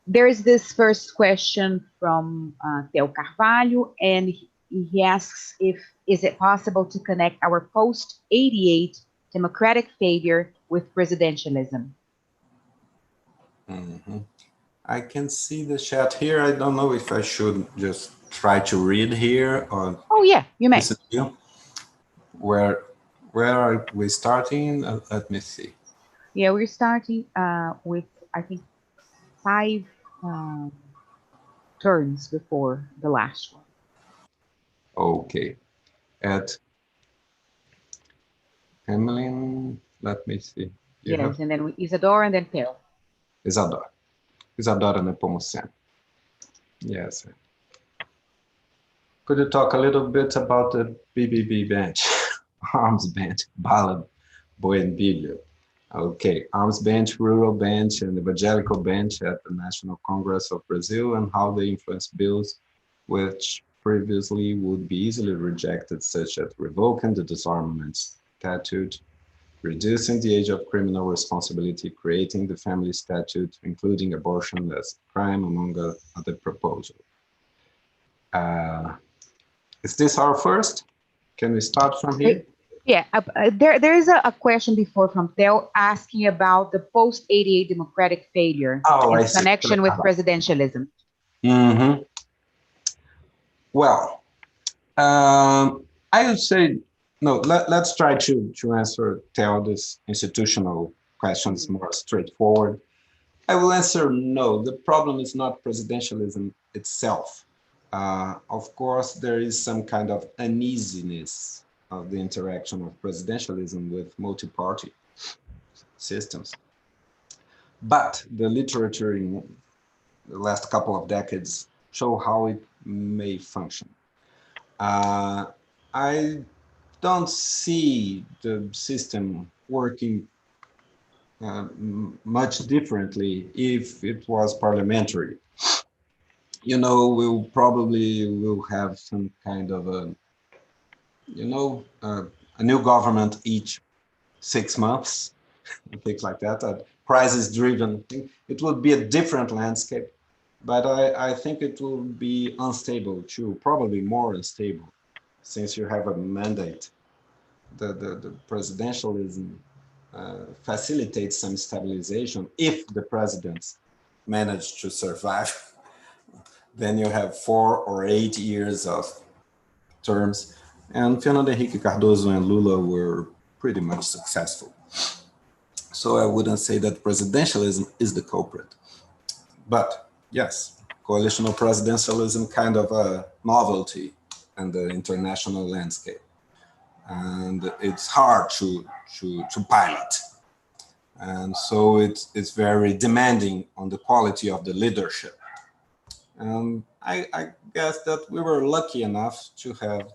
there's this first question from Theo Carvalho, and he asks is it possible to connect our post-88 democratic failure with presidentialism? Mm-hmm. I can see the chat here. I don't know if I should just try to read here or. Oh yeah, you may. Where are we starting? Let me see. Yeah, we're starting with, I think, 5 turns before the last one. Okay. At Emmeline, let me see. Yes, and then Isadora and then Theo. Isadora Nepomuceno. Yes. Could you talk a little bit about the BBB bench, arms bench, bala, boi and bíblia? Okay, arms bench, rural bench, and evangelical bench at the National Congress of Brazil, and how they influence bills which previously would be easily rejected, such as revoking the disarmament statute, reducing the age of criminal responsibility, creating the family statute, including abortion as a crime, among other proposals. Is this our first? Can we start from here? Yeah, there is a question before from Theo asking about the post-88 democratic failure in connection with presidentialism. Mm-hmm. Well, I would say, no, let's try to answer Theo this institutional questions more straightforward. I will answer no. The problem is not presidentialism itself. Of course, there is some kind of uneasiness of the interaction of presidentialism with multi-party systems. But the literature in the last couple of decades show how it may function. I don't see the system working much differently if it was parliamentary. You know, we'll probably will have some kind of a, you know, a new government each 6 months, and things like that. A crisis-driven thing. It would be a different landscape, but I think it will be unstable too, probably more unstable, since you have a mandate. The presidentialism facilitates some stabilization if the presidents manage to survive. Then you have 4 or 8 years of terms. And Fernando Henrique Cardoso and Lula were pretty much successful. So I wouldn't say that presidentialism is the culprit. But yes, coalitional presidentialism kind of a novelty in the international landscape. And it's hard to pilot. And so it's very demanding on the quality of the leadership. And I guess that we were lucky enough to have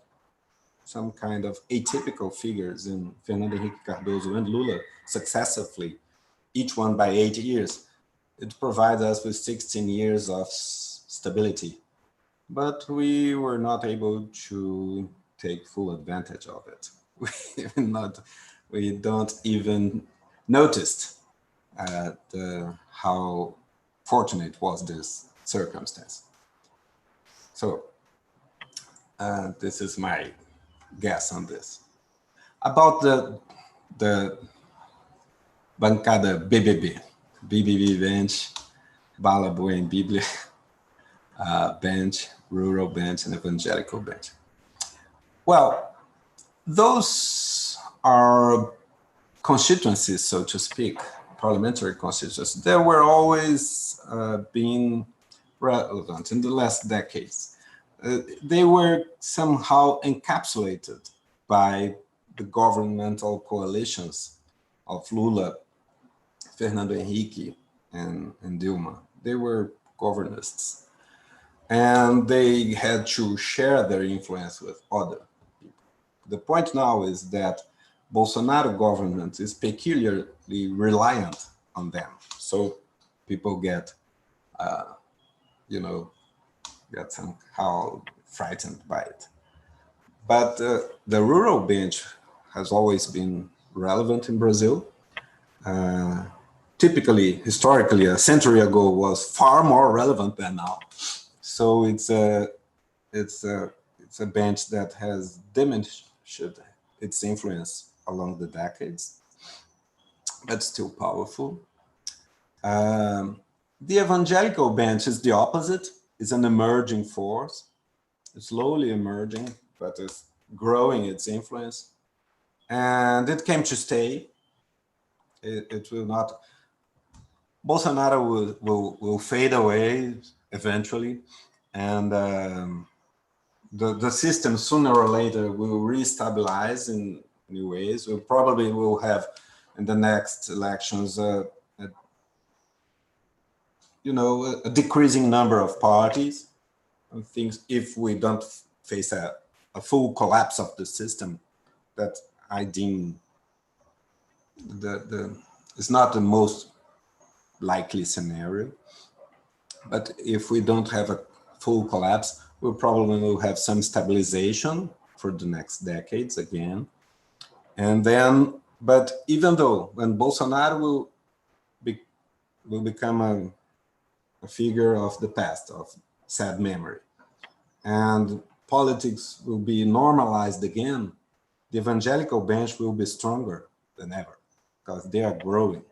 some kind of atypical figures in Fernando Henrique Cardoso and Lula successively, each one by 8 years. It provides us with 16 years of stability, but we were not able to take full advantage of it. We don't even noticed how fortunate was this circumstance. So this is my guess on this. About the bancada BBB bench, Bala, Boi and Bíblia bench, rural bench, and evangelical bench. Well, those are constituencies, so to speak, parliamentary constituencies. They were always being relevant in the last decades. They were somehow encapsulated by the governmental coalitions of Lula, Fernando Henrique, and Dilma. They were governists, and they had to share their influence with other people. The point now is that Bolsonaro government is peculiarly reliant on them. So people get, get somehow frightened by it. But the rural bench has always been relevant in Brazil. Typically, historically, a century ago was far more relevant than now. So it's a bench that has diminished its influence along the decades, but still powerful. The evangelical bench is the opposite. It's an emerging force. It's slowly emerging, but it's growing its influence. And it came to stay. It will not. Bolsonaro will fade away eventually. And the system sooner or later will restabilize in new ways. We probably will have in the next elections a decreasing number of parties. I think if we don't face a full collapse of the system, that I deem it's not the most likely scenario. But if we don't have a full collapse, we probably will have some stabilization for the next decades again. And then, but even though when Bolsonaro will become a figure of the past, of sad memory, and politics will be normalized again, the evangelical bench will be stronger than ever because they are growing.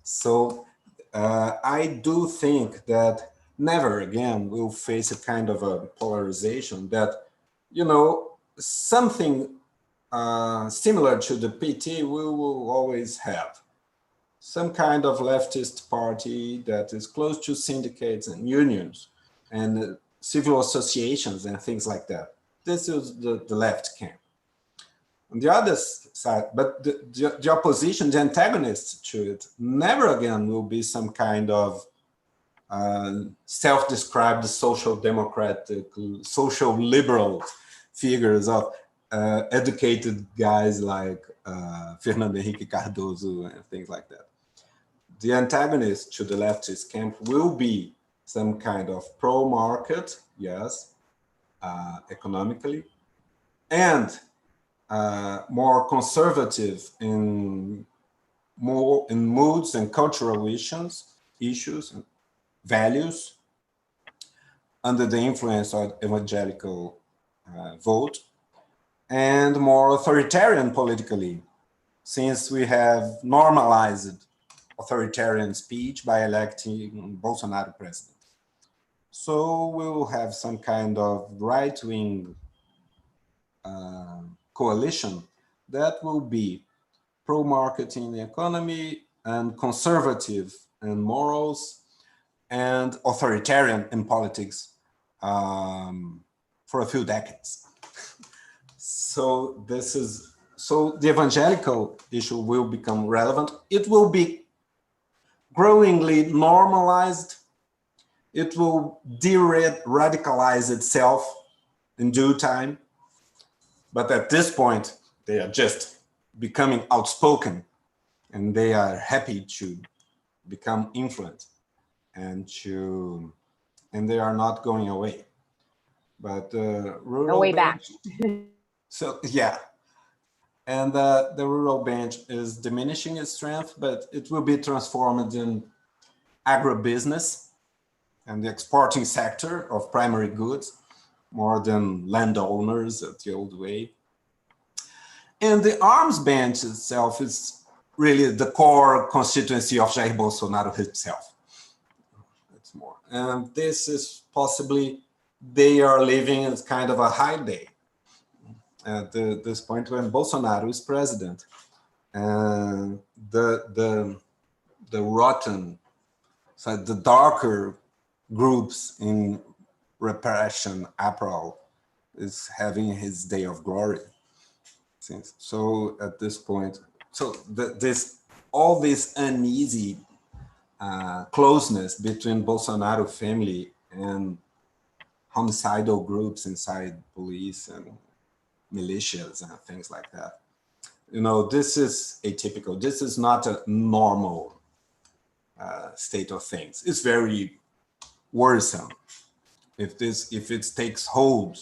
So I do think that never again we'll face a kind of a polarization that, something similar to the PT we will always have. Some kind of leftist party that is close to syndicates and unions and civil associations and things like that. This is the left camp. On the other side, but the opposition, the antagonist to it, never again will be some kind of self-described social democratic, social liberal figures of educated guys like Fernando Henrique Cardoso and things like that. The antagonist to the leftist camp will be some kind of pro-market, yes, economically, and more conservative in moods and cultural issues and values under the influence of evangelical vote, and more authoritarian politically, since we have normalized authoritarian speech by electing Bolsonaro president. So we'll have some kind of right-wing coalition that will be pro-market in the economy and conservative in morals and authoritarian in politics for a few decades. So the evangelical issue will become relevant. It will be growingly normalized. It will de-radicalize itself in due time. But at this point, they are just becoming outspoken and they are happy to become influent and they are not going away. But rural no way back. So yeah. And the rural bench is diminishing its strength, but it will be transformed in agribusiness and the exporting sector of primary goods, more than landowners at the old way. And the arms bench itself is really the core constituency of Jair Bolsonaro himself. It's more. And this is possibly, they are living as kind of a high day. at this point when Bolsonaro is president. And the rotten, so the darker groups in repression apparel is having his day of glory. So at this point, so all this uneasy closeness between Bolsonaro family and homicidal groups inside police and militias and things like that. You know, this is atypical. This is not a normal state of things. It's very worrisome. If it takes hold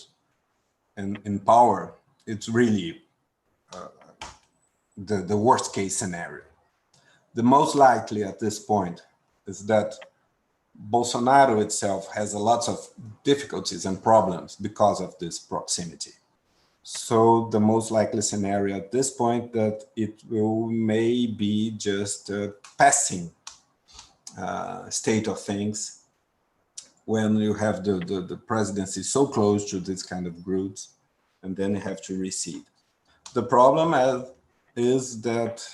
in power, it's really the worst case scenario. The most likely at this point is that Bolsonaro itself has a lot of difficulties and problems because of this proximity. So the most likely scenario at this point that it may be just a passing state of things when you have the presidency so close to this kind of groups, and then you have to recede. The problem is that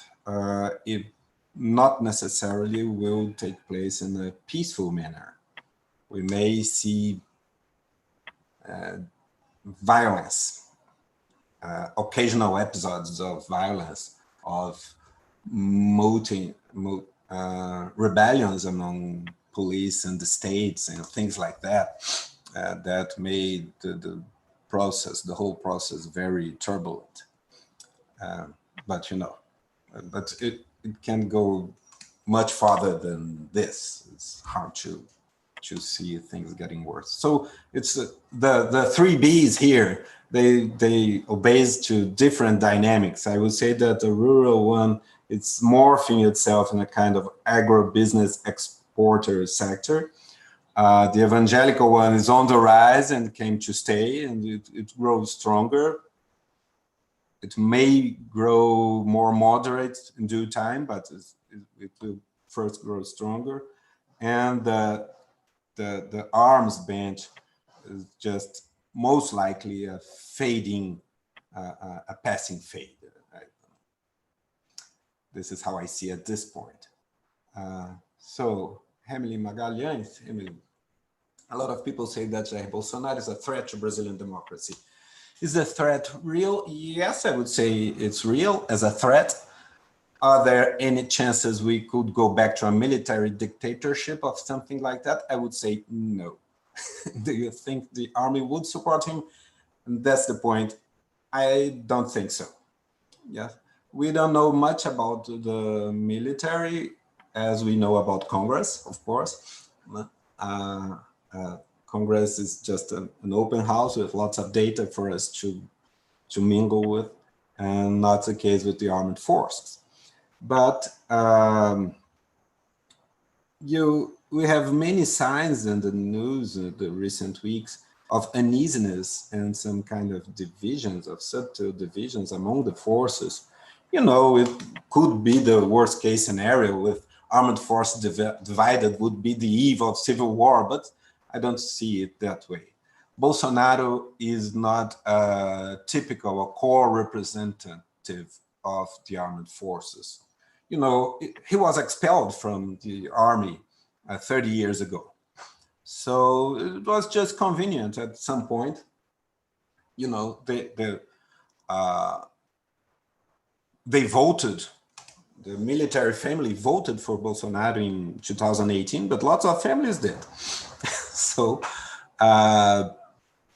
it not necessarily will take place in a peaceful manner. We may see violence, occasional episodes of violence, of rebellions among police and the states and things like that, that made the whole process very turbulent. But you know, it can go much farther than this. It's hard to see things getting worse. So it's the three Bs here. They obeys to different dynamics. I would say that the rural one, it's morphing itself in a kind of agribusiness exporter sector. The evangelical one is on the rise and came to stay, and it grows stronger. It may grow more moderate in due time, but it will first grow stronger. And the arms bench is just most likely a fading, a passing fade. Right? This is how I see at this point. So, Emily Magalhães, a lot of people say that Jair Bolsonaro is a threat to Brazilian democracy. Is the threat real? Yes, I would say it's real as a threat. Are there any chances we could go back to a military dictatorship of something like that? I would say no. Do you think the army would support him? And that's the point. I don't think so. Yeah, we don't know much about the military as we know about Congress, of course. Congress is just an open house with lots of data for us to mingle with, and not the case with the armed forces. But we have many signs in the news in the recent weeks of uneasiness and some kind of divisions, of subtle divisions among the forces. You know, it could be the worst case scenario with armed forces divided would be the eve of civil war, but I don't see it that way. Bolsonaro is not a typical, a core representative of the armed forces. You know, he was expelled from the army 30 years ago. So it was just convenient at some point. You know, they voted, the military family voted for Bolsonaro in 2018, but lots of families did. So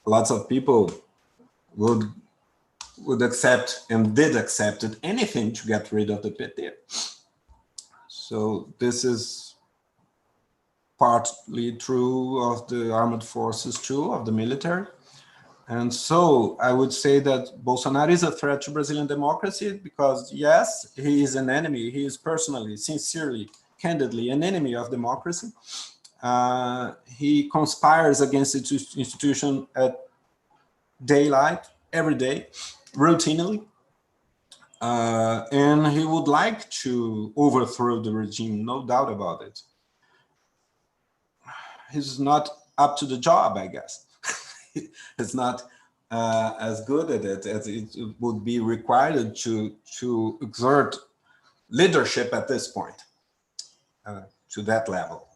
lots of people would accept and did accept anything to get rid of the PT. So this is partly true of the armed forces too, of the military. And so I would say that Bolsonaro is a threat to Brazilian democracy because yes, he is an enemy. He is personally, sincerely, candidly an enemy of democracy. He conspires against the institution at daylight, every day, routinely. And he would like to overthrow the regime, no doubt about it. He's not up to the job, I guess. It's not as good at it as it would be required to exert leadership at this point, to that level.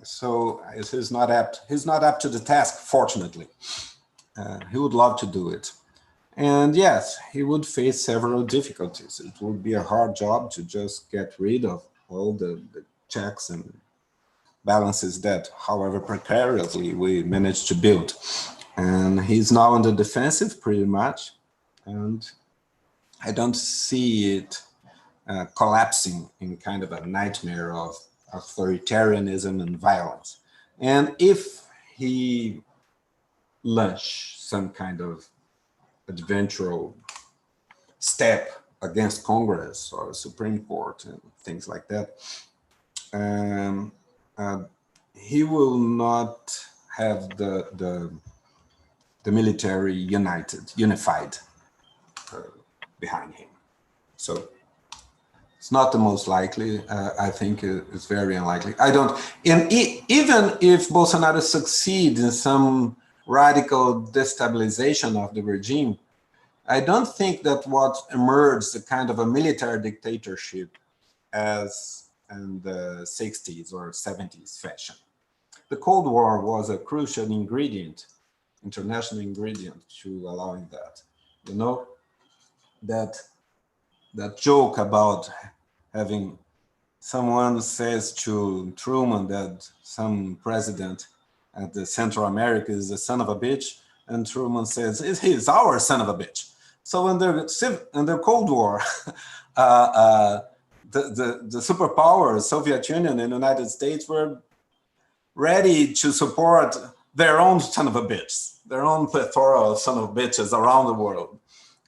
So he's not apt to the task, fortunately. He would love to do it. And yes, he would face several difficulties. It would be a hard job to just get rid of all the checks and balances that, however precariously, we managed to build. And he's now on the defensive pretty much. And I don't see it collapsing in kind of a nightmare of authoritarianism and violence. And if he launch some kind of adventurous step against Congress or Supreme Court and things like that, he will not have the military unified behind him. So it's not the most likely. I think it's very unlikely. I don't, and even if Bolsonaro succeeds in some radical destabilization of the regime, I don't think that what emerged a kind of a military dictatorship as in the 60s or 70s fashion. The Cold War was a crucial ingredient, international ingredient to allowing that. You know, that joke about having someone says to Truman that some president at the Central America is a son of a bitch, and Truman says, he's our son of a bitch. So in the Cold War, the superpowers, Soviet Union and United States, were ready to support their own son of a bitch, their own plethora of son of bitches around the world.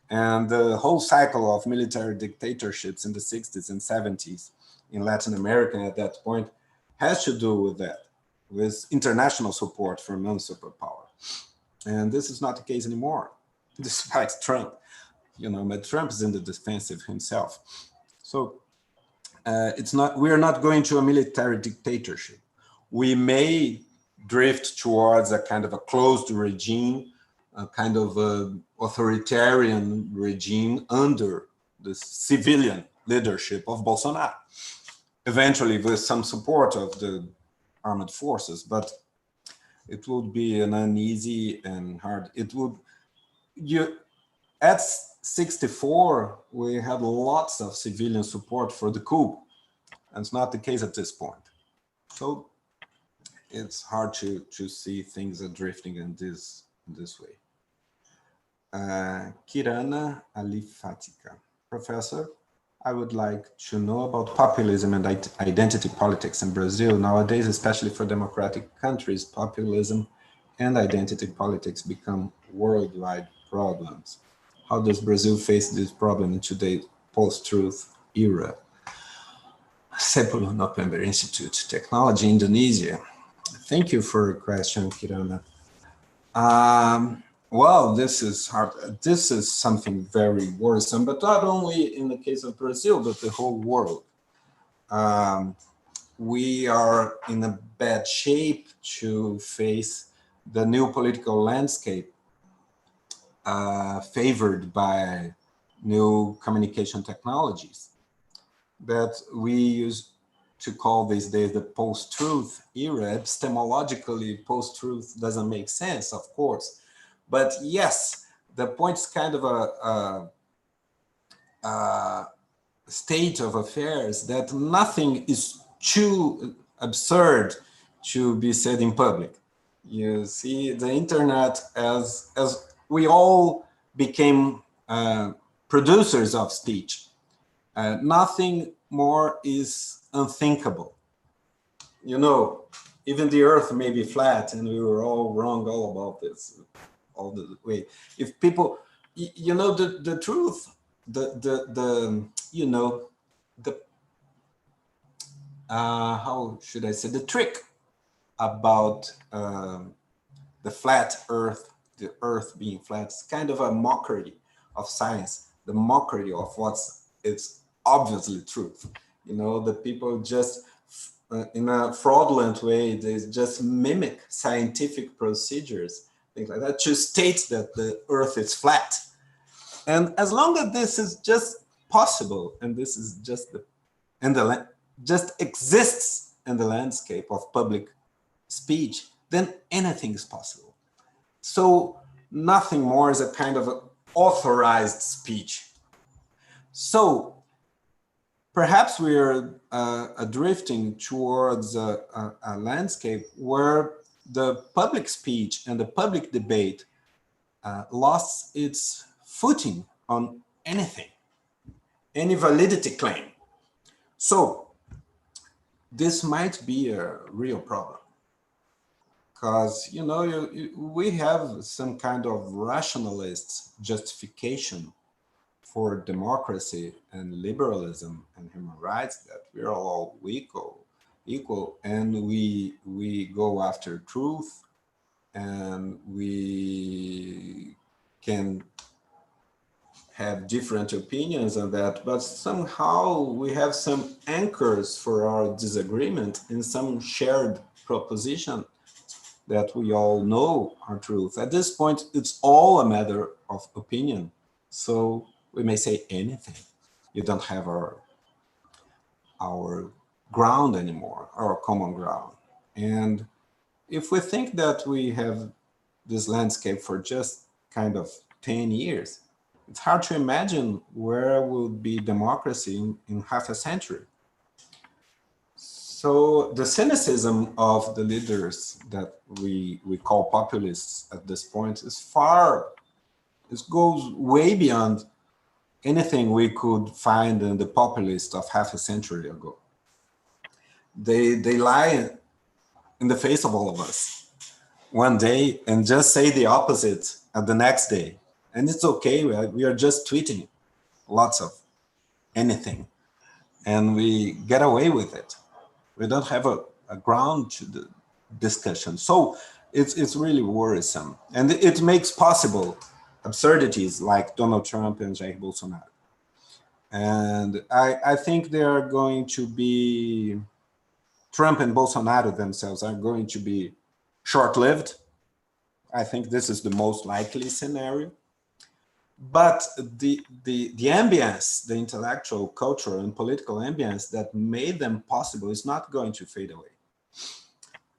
And the whole cycle of military dictatorships in the 60s and 70s in Latin America at that point has to do with that, with international support from non-superpower. And this is not the case anymore, despite Trump. You know, but Trump is in the defensive himself. So we're not going to a military dictatorship. We may drift towards a kind of a closed regime, a kind of authoritarian regime under the civilian leadership of Bolsonaro, eventually with some support of the armed forces, but it would be an uneasy and hard, at 64, we had lots of civilian support for the coup, and it's not the case at this point. So it's hard to see things are drifting in this way. Kirana Alifatika. Professor, I would like to know about populism and identity politics in Brazil. Nowadays, especially for democratic countries, populism and identity politics become worldwide problems. How does Brazil face this problem in today's post-truth era? Sepuluh November Institute, Technology, Indonesia. Thank you for your question, Kirana. Well, this is hard. This is something very worrisome, but not only in the case of Brazil, but the whole world. We are in a bad shape to face the new political landscape favored by new communication technologies that we use to call these days the post-truth era. Epistemologically, post-truth doesn't make sense, of course. But yes, the point is kind of a state of affairs that nothing is too absurd to be said in public. You see, the internet, as we all became producers of speech, nothing more is unthinkable. You know, even the earth may be flat and we were all wrong all about this all the way. If people, you know, the truth, you know, how should I say, the trick about the flat earth, the earth being flat, it's kind of a mockery of science, the mockery of it's obviously truth. You know, the people just, in a fraudulent way, they just mimic scientific procedures things like that, to state that the Earth is flat. And as long as this is just possible, and this is just just exists in the landscape of public speech, then anything is possible. So nothing more is a kind of authorized speech. So perhaps we are drifting towards a landscape where the public speech and the public debate lost its footing on anything, any validity claim. So this might be a real problem, because we have some kind of rationalist justification for democracy and liberalism and human rights, that we are all equal, and we go after truth, and we can have different opinions on that, but somehow we have some anchors for our disagreement in some shared proposition that we all know are truth. At this point, it's all a matter of opinion. So we may say anything. You don't have our ground anymore, our common ground. And if we think that we have this landscape for just kind of 10 years, it's hard to imagine where will be democracy in half a century. So the cynicism of the leaders that we call populists at this point this goes way beyond anything we could find in the populists of half a century ago. They lie in the face of all of us one day and just say the opposite at the next day. And it's okay, we are just tweeting lots of anything and we get away with it. We don't have a ground to the discussion. So it's really worrisome. And it makes possible absurdities like Donald Trump and Jair Bolsonaro. And I think they are going to be, Trump and Bolsonaro themselves are going to be short-lived. I think this is the most likely scenario. But the ambience, the intellectual, cultural, and political ambience that made them possible is not going to fade away.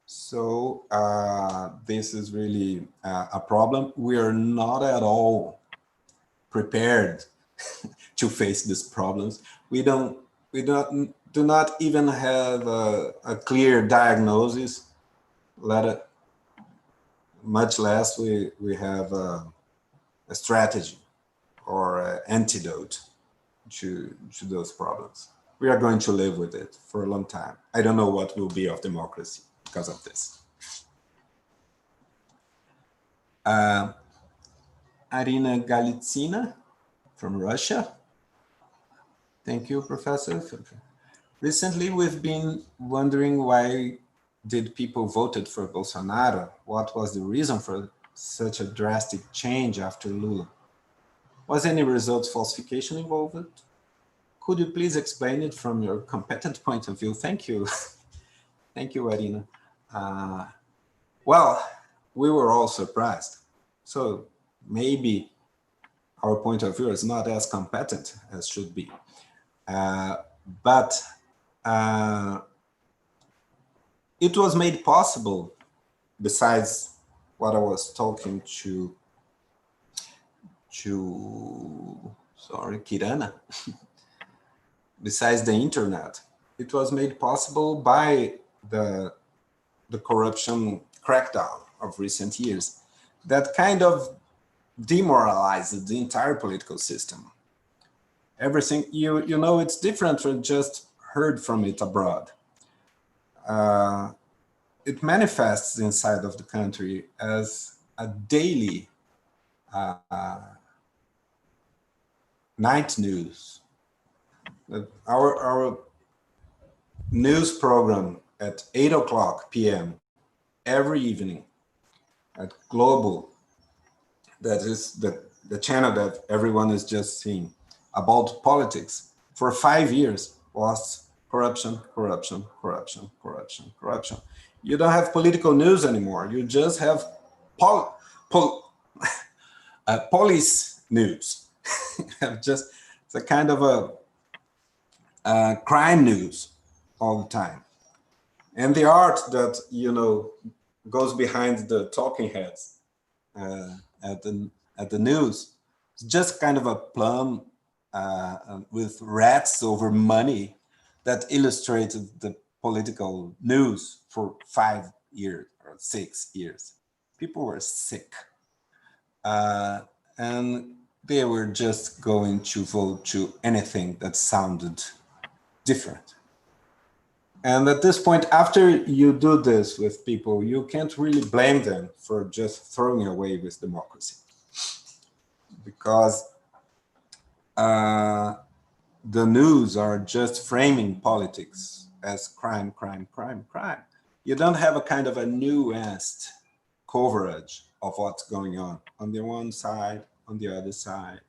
So this is really a problem. We are not at all prepared to face these problems. We do not even have a clear diagnosis, much less we have a strategy or an antidote to those problems. We are going to live with it for a long time. I don't know what will be of democracy because of this. Arina Galitsina from Russia. Thank you, Professor. Recently, we've been wondering why did people voted for Bolsonaro? What was the reason for such a drastic change after Lula? Was any results falsification involved? Could you please explain it from your competent point of view? Thank you. Thank you, Arina. Well, we were all surprised. So maybe our point of view is not as competent as should be. But it was made possible, besides what I was talking to Kirana, besides the internet, it was made possible by the corruption crackdown of recent years that kind of demoralized the entire political system. Everything, you know, it's different from just heard from it abroad. It manifests inside of the country as a daily night news. Our news program at 8:00 p.m. every evening at Global, that is the channel that everyone is just seeing, about politics for 5 years was corruption, corruption, corruption, corruption, corruption. You don't have political news anymore. You just have police news. Just it's a kind of a crime news all the time. And the art that, you know, goes behind the talking heads at the news, it's just kind of a plum with rats over money that illustrated the political news for 5 years or 6 years. People were sick. And they were just going to vote to anything that sounded different. And at this point, after you do this with people, you can't really blame them for just throwing away with democracy. Because the news are just framing politics as crime, crime, crime, crime. You don't have a kind of a nuanced coverage of what's going on the one side, on the other side.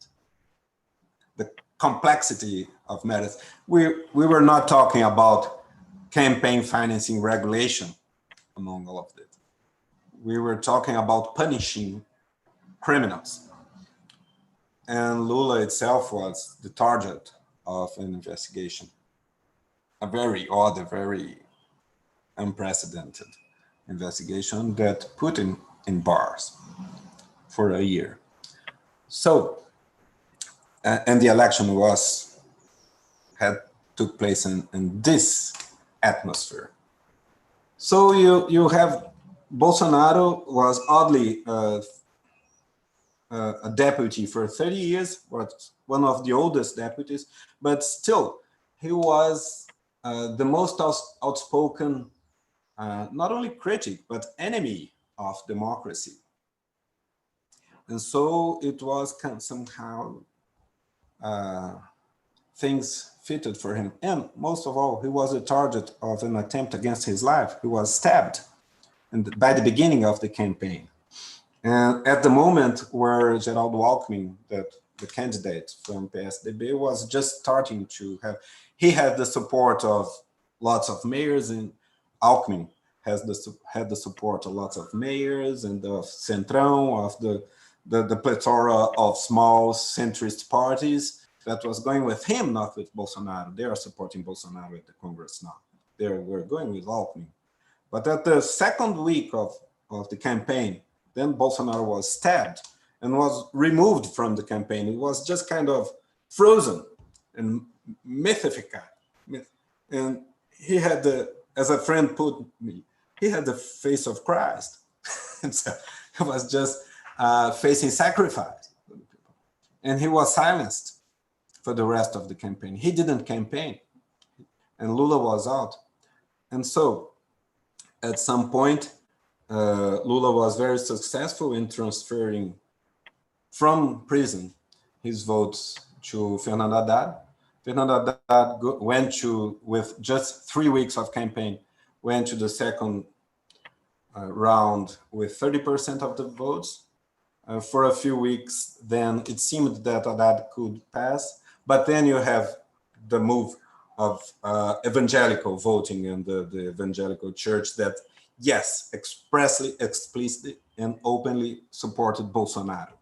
The complexity of matters. We were not talking about campaign financing regulation among all of it. We were talking about punishing criminals. And Lula itself was the target of an investigation. A very odd, a very unprecedented investigation that put him in bars for a year. So, and the election took place in this atmosphere. So you have Bolsonaro was oddly a deputy for 30 years, was one of the oldest deputies, but still he was the most outspoken, not only critic, but enemy of democracy. And so it was somehow things fitted for him. And most of all, he was a target of an attempt against his life. He was stabbed by the beginning of the campaign. And at the moment where Geraldo Alckmin, the candidate from PSDB, was just starting to have, he had the support of lots of mayors, and Alckmin had the support of lots of mayors and of Centrão, of the plethora of small centrist parties that was going with him, not with Bolsonaro. They are supporting Bolsonaro at the Congress now. They were going with Alckmin. But at the second week of the campaign, then Bolsonaro was stabbed and was removed from the campaign. It was just kind of frozen and mythified. And he had as a friend put me, he had the face of Christ. And so he was just facing sacrifice. And he was silenced for the rest of the campaign. He didn't campaign, and Lula was out. And so at some point, Lula was very successful in transferring from prison his votes to Fernando Haddad. Fernando Haddad went to, with just 3 weeks of campaign, went to the second round with 30% of the votes. For a few weeks, then it seemed that Haddad could pass, but then you have the move of evangelical voting in the evangelical church that, yes, expressly, explicitly, and openly supported Bolsonaro.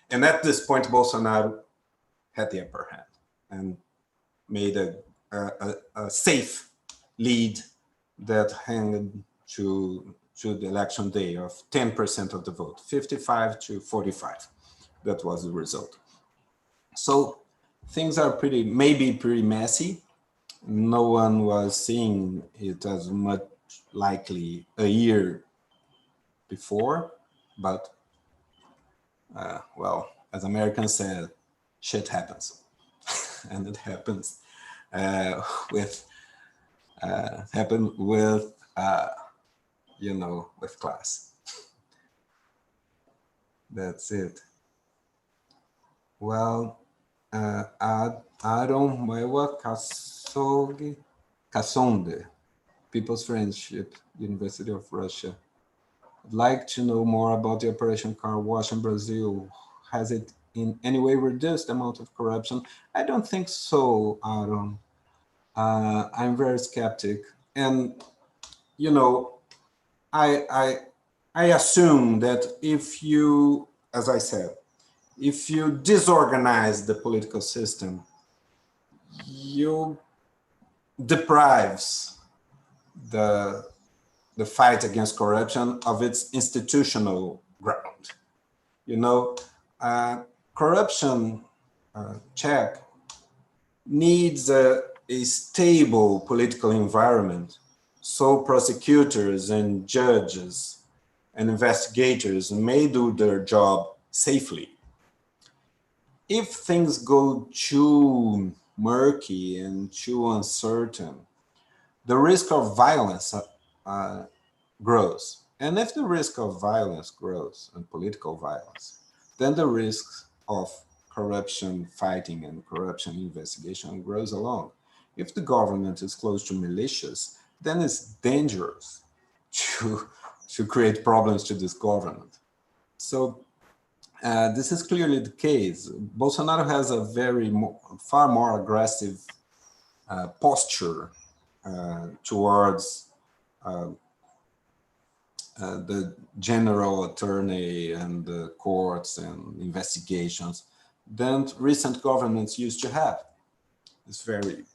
And at this point, Bolsonaro had the upper hand and made a safe lead that hanged to the election day of 10% of the vote, 55 to 45. That was the result. So things are maybe pretty messy. No one was seeing it as much likely a year before, but well, as Americans said, shit happens. And it happens happened with you know, with class. That's it. Well, Aaron Maiwa Kasonde, People's Friendship, University of Russia. I'd like to know more about the Operation Car Wash in Brazil. Has it in any way reduced the amount of corruption? I don't think so, Aaron. I'm very skeptic. And, you know, I I assume that if you, as I said, if you disorganize the political system, you deprives the fight against corruption of its institutional ground. You know, corruption check needs a stable political environment so prosecutors and judges and investigators may do their job safely. If things go too murky and too uncertain, the risk of violence grows. And if the risk of violence grows, and political violence, then the risk of corruption fighting and corruption investigation grows along. If the government is close to militias, then it's dangerous to create problems to this government. So this is clearly the case. Bolsonaro has a far more aggressive posture towards the general attorney and the courts and investigations than recent governments used to have. It's very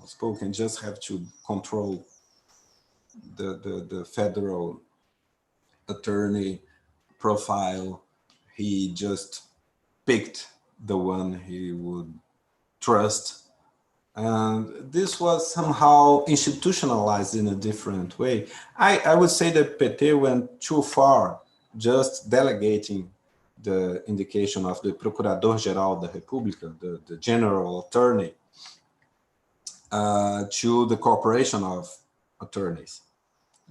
outspoken, just have to control the federal attorney profile. He just picked the one he would trust. And this was somehow institutionalized in a different way. I would say that PT went too far, just delegating the indication of the Procurador-Geral da República, the general attorney, to the corporation of attorneys.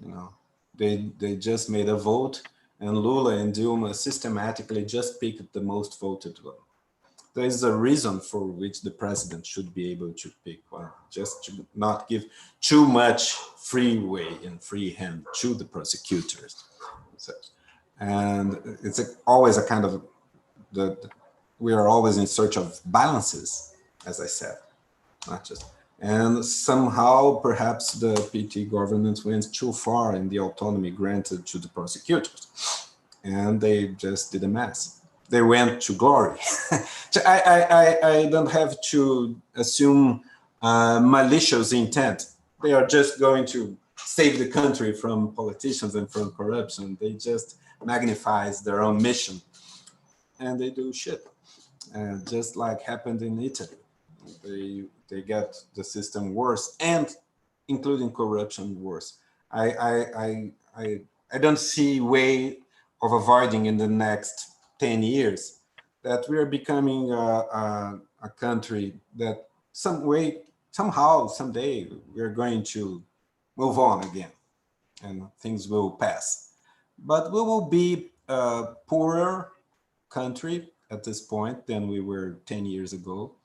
You know, they just made a vote, and Lula and Dilma systematically just picked the most voted one. There is a reason for which the president should be able to pick one, just to not give too much freeway and free hand to the prosecutors. So, and it's always a kind of, we are always in search of balances, as I said, not just. And somehow, perhaps the PT government went too far in the autonomy granted to the prosecutors, and they just did a mess. They went to glory. I don't have to assume malicious intent. They are just going to save the country from politicians and from corruption. They just magnifies their own mission, and they do shit. Just like happened in Italy. They get the system worse, and including corruption worse. I don't see way of avoiding in the next 10 years that we are becoming a country that somehow, someday, we're going to move on again and things will pass. But we will be a poorer country at this point than we were 10 years ago.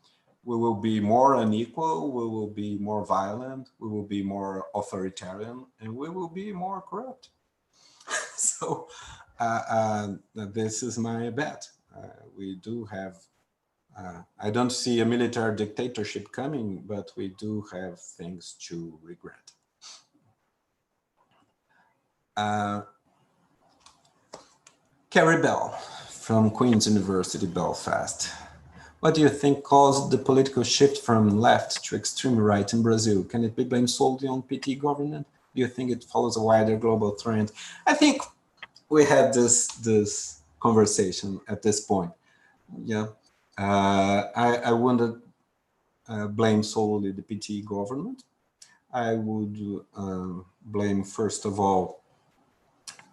We will be more unequal, we will be more violent, we will be more authoritarian, and we will be more corrupt. So this is my bet. We do have, I don't see a military dictatorship coming, but we do have things to regret. Carrie Bell from Queen's University, Belfast. What do you think caused the political shift from left to extreme right in Brazil? Can it be blamed solely on PT government? Do you think it follows a wider global trend? I think we had this conversation at this point. Yeah, I wouldn't blame solely the PT government. I would blame, first of all,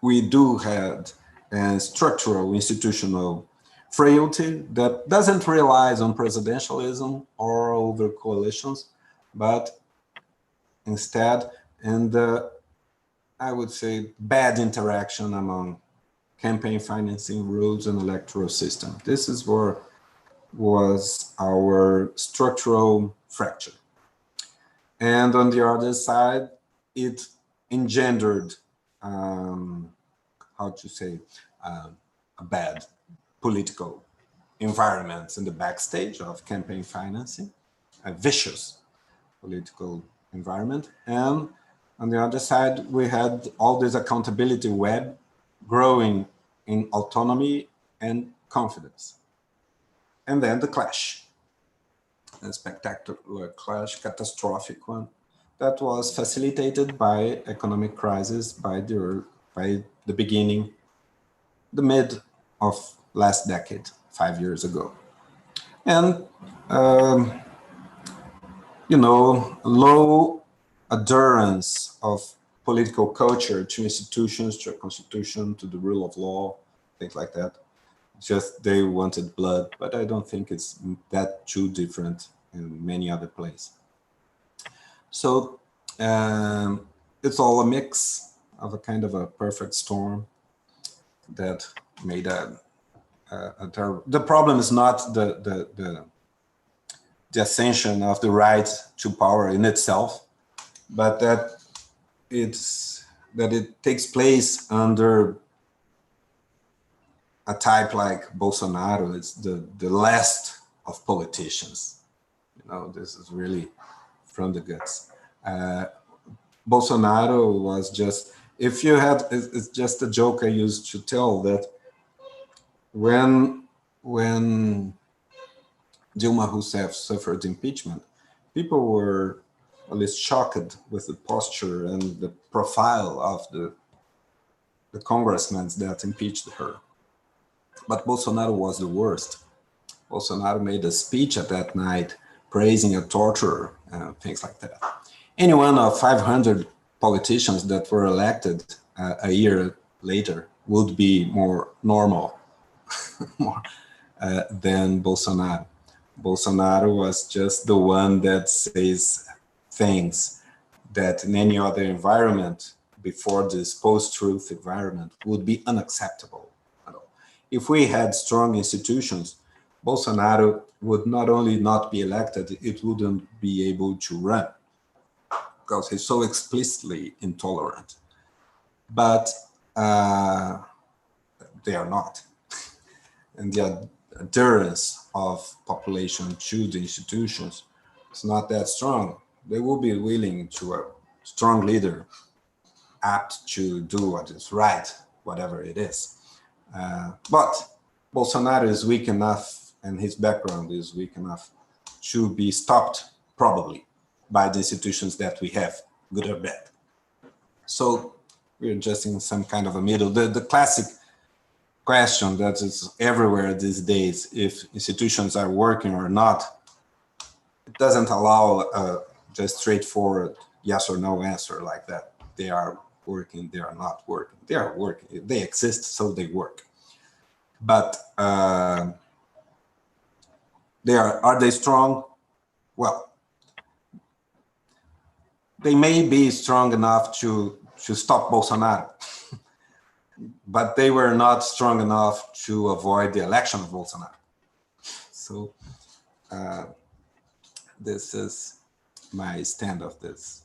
we do have a structural institutional frailty that doesn't rely on presidentialism or over coalitions, but instead, and I would say bad interaction among campaign financing rules and electoral system. This is where was our structural fracture. And on the other side, it engendered, how to say, a bad political environment in the backstage of campaign financing, a vicious political environment. And on the other side, we had all this accountability web growing in autonomy and confidence. And then the clash, a spectacular clash, catastrophic one, that was facilitated by economic crisis by the beginning, the mid of last decade, 5 years ago. And, you know, low adherence of political culture to institutions, to a constitution, to the rule of law, things like that. Just they wanted blood, but I don't think it's that too different in many other places. So it's all a mix of a kind of a perfect storm that made a terrible. The problem is not the ascension of the right to power in itself, but that it takes place under a type like Bolsonaro. It's the last of politicians. You know, this is really from the guts. Bolsonaro was just, if you had, it's just a joke I used to tell that when Dilma Rousseff suffered impeachment, people were at least shocked with the posture and the profile of the congressmen that impeached her. But Bolsonaro was the worst. Bolsonaro made a speech at that night praising a torturer, things like that. Any one of 500 politicians that were elected a year later would be more normal than Bolsonaro. Bolsonaro was just the one that says things that in any other environment before this post-truth environment would be unacceptable at all. If we had strong institutions, Bolsonaro would not only not be elected, it wouldn't be able to run because he's so explicitly intolerant. But they are not. And the adherence of population to the institutions is not that strong. They will be willing to a strong leader apt to do what is right, whatever it is. But Bolsonaro is weak enough and his background is weak enough to be stopped probably by the institutions that we have, good or bad. So we're just in some kind of a middle. The classic question that is everywhere these days, if institutions are working or not, it doesn't allow just straightforward yes or no answer like that. They are working, they are not working. They are working, they exist, so they work. But are they strong? Well, they may be strong enough to stop Bolsonaro, but they were not strong enough to avoid the election of Bolsonaro. So this is my stand of this.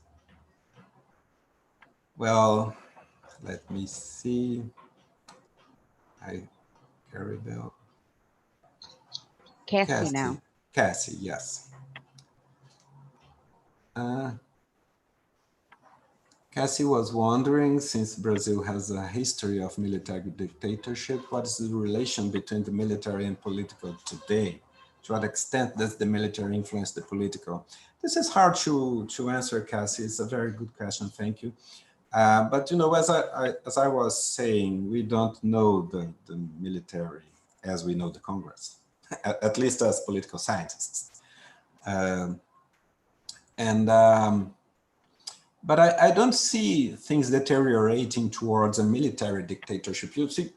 Well, let me see. Caribel. Cassie now. Cassie, yes. Cassie was wondering, since Brazil has a history of military dictatorship, what is the relation between the military and political today? To what extent does the military influence the political? This is hard to answer, Cassie. It's a very good question, thank you. But you know, as I was saying, we don't know the military as we know the Congress, at least as political scientists. But I don't see things deteriorating towards a military dictatorship. You see,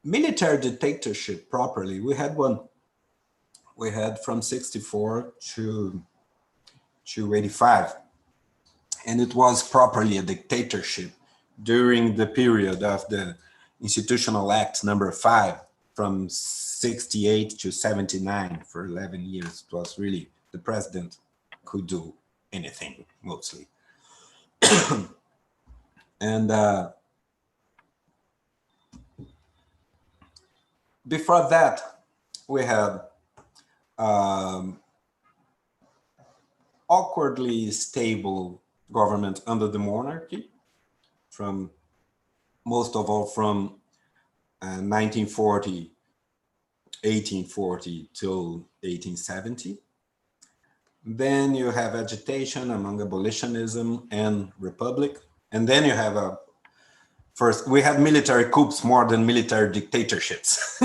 military dictatorship properly, we had one. We had from 64 to 85. And it was properly a dictatorship during the period of the Institutional Act number 5 from 68 to 79 for 11 years. It was really the president could do anything mostly. And before that, we had awkwardly stable government under the monarchy, from most of all from 1840 till 1870. Then you have agitation among abolitionism and republic. And then you have first, we had military coups more than military dictatorships,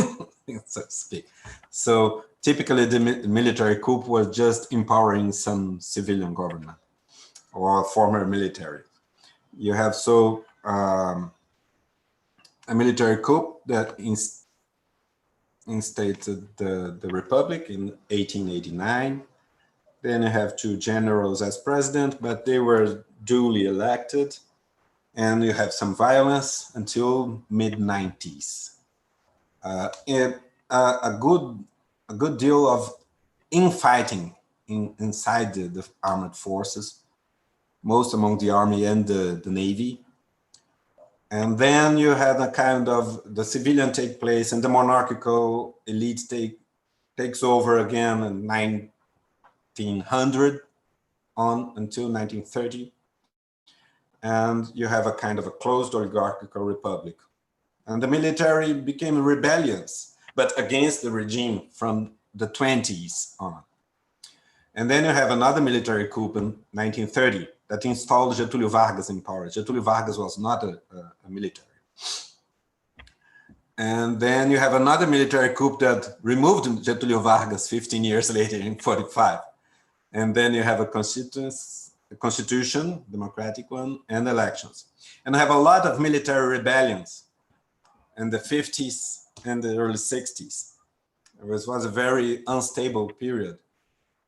so to speak. So typically the military coup was just empowering some civilian government or former military. You have a military coup that instated the republic in 1889. Then you have two generals as president, but they were duly elected. And you have some violence until mid-90s. A good deal of infighting inside the armed forces, most among the army and the navy. And then you had a kind of the civilian take place and the monarchical elite takes over again in 1900 on until 1930. And you have a kind of a closed oligarchical republic. And the military became rebellious, but against the regime from the 20s on. And then you have another military coup in 1930 that installed Getúlio Vargas in power. Getúlio Vargas was not a military. And then you have another military coup that removed Getúlio Vargas 15 years later in 45. And then you have a constitution, democratic one, and elections. And I have a lot of military rebellions in the 50s and the early 60s. It was a very unstable period.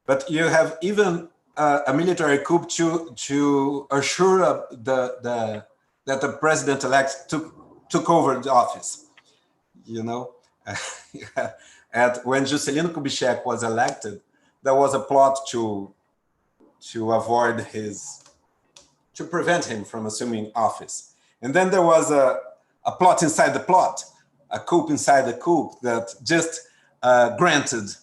But you have even a military coup to assure that the president-elect took over the office. You know, when Juscelino Kubitschek was elected, there was a plot to avoid to prevent him from assuming office. And then there was a plot inside the plot, a coup inside the coup that just granted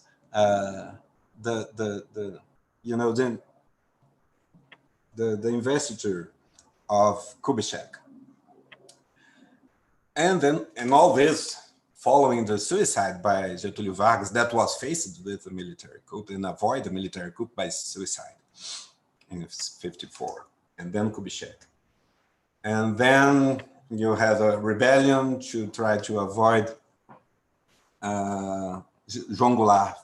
the investiture of Kubitschek. And all this following the suicide by Getúlio Vargas that was faced with a military coup and avoid the military coup by suicide in 54, and then Kubitschek. And then you have a rebellion to try to avoid João Goulart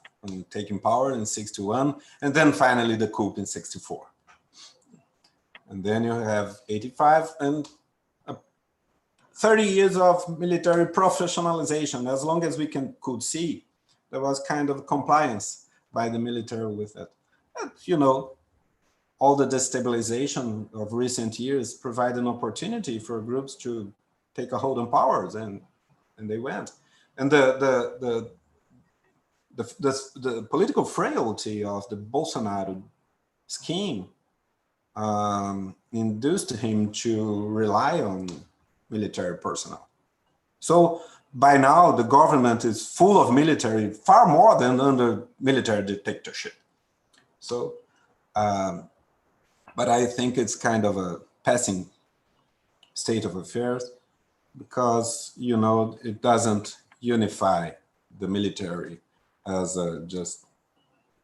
taking power in 61, and then finally the coup in 64. And then you have 85 and 30 years of military professionalization. As long as we could see, there was kind of compliance by the military with it. And, you know, all the destabilization of recent years provide an opportunity for groups to take a hold on powers, and they went. And the political frailty of the Bolsonaro scheme induced him to rely on military personnel. So by now, the government is full of military, far more than under military dictatorship. So, but I think it's kind of a passing state of affairs because, you know, it doesn't unify the military as just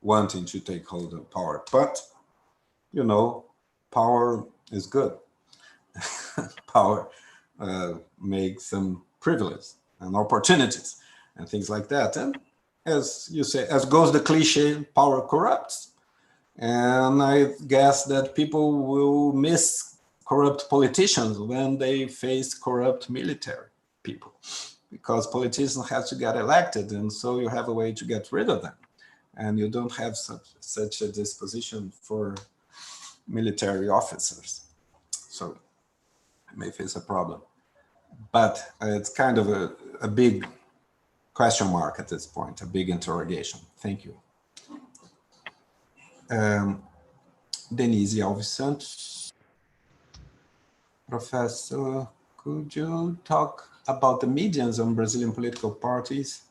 wanting to take hold of power. But, you know, power is good. Power makes some privilege and opportunities and things like that. And as you say, as goes the cliche, power corrupts. And I guess that people will miss corrupt politicians when they face corrupt military people, because politicians have to get elected, and so you have a way to get rid of them. And you don't have such a disposition for military officers. So it may face a problem. But it's kind of a big question mark at this point, a big interrogation. Thank you. Denise Alves Santos. Professor, could you talk about the medians on Brazilian political parties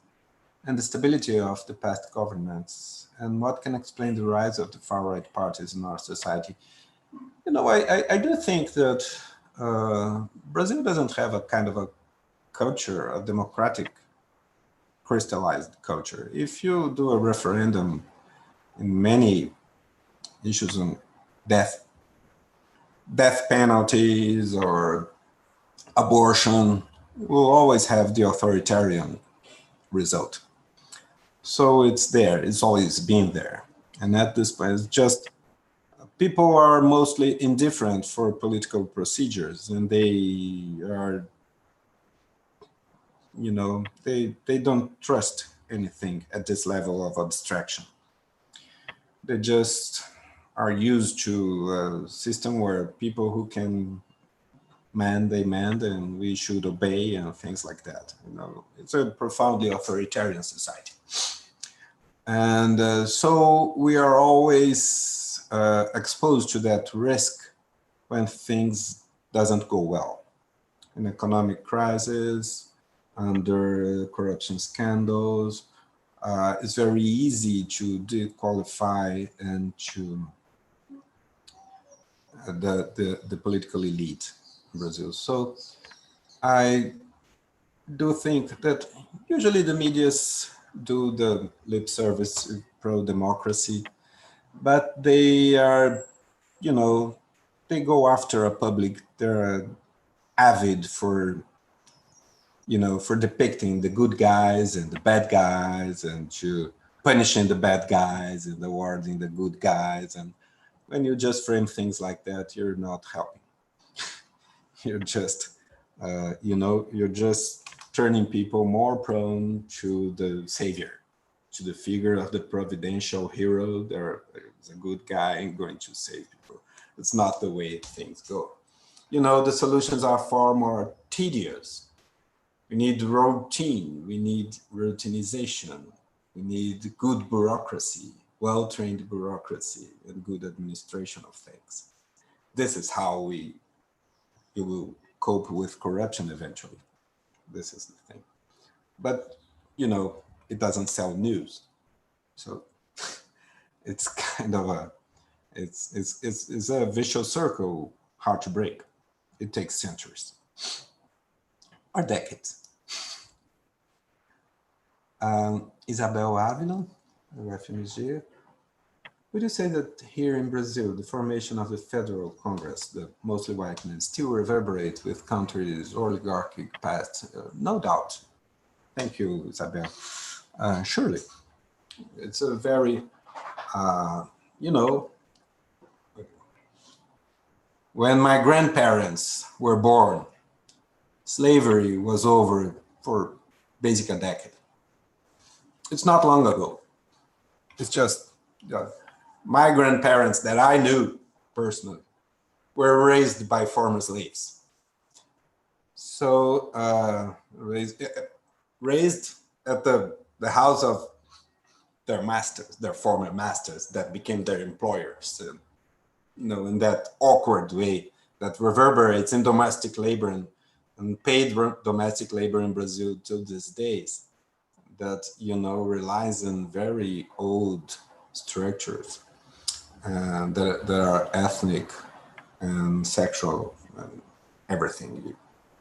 and the stability of the past governments, and what can explain the rise of the far-right parties in our society? You know, I do think that Brazil doesn't have a kind of a culture, a democratic, crystallized culture. If you do a referendum in many issues on death penalties or abortion, will always have the authoritarian result. So it's there, it's always been there. And at this point, it's just people are mostly indifferent for political procedures, and they are, you know, they don't trust anything at this level of abstraction. They just are used to a system where people who can they mend, and we should obey, and things like that. You know, it's a profoundly authoritarian society. And so we are always exposed to that risk when things doesn't go well. An economic crisis, under corruption scandals, it's very easy to disqualify and to the political elite in Brazil. So I do think that usually the medias do the lip service pro-democracy, but they are, you know, they go after a public, they're avid for, you know, for depicting the good guys and the bad guys, and to punishing the bad guys and awarding the good guys. And when you just frame things like that, you're not helping. You're just, you know, you're just turning people more prone to the savior, to the figure of the providential hero. There's a good guy going to save people. It's not the way things go. You know, the solutions are far more tedious. We need routine, we need routinization, we need good bureaucracy, well-trained bureaucracy, and good administration of things. This is how you will cope with corruption eventually. This is the thing. But, you know, it doesn't sell news. So it's kind of it's a vicious circle, hard to break. It takes centuries or decades. Isabel Ávila, UFMG. Would you say that here in Brazil, the formation of the Federal Congress, the mostly white men, still reverberate with country's oligarchic past? No doubt. Thank you, Isabel. Surely. It's a very, you know, when my grandparents were born, slavery was over for basically a decade. It's not long ago. It's just, my grandparents that I knew personally were raised by former slaves. So raised at the house of their masters, their former masters that became their employers, you know, in that awkward way that reverberates in domestic labor and paid domestic labor in Brazil till these days, that, you know, relies on very old structures that are ethnic and sexual and everything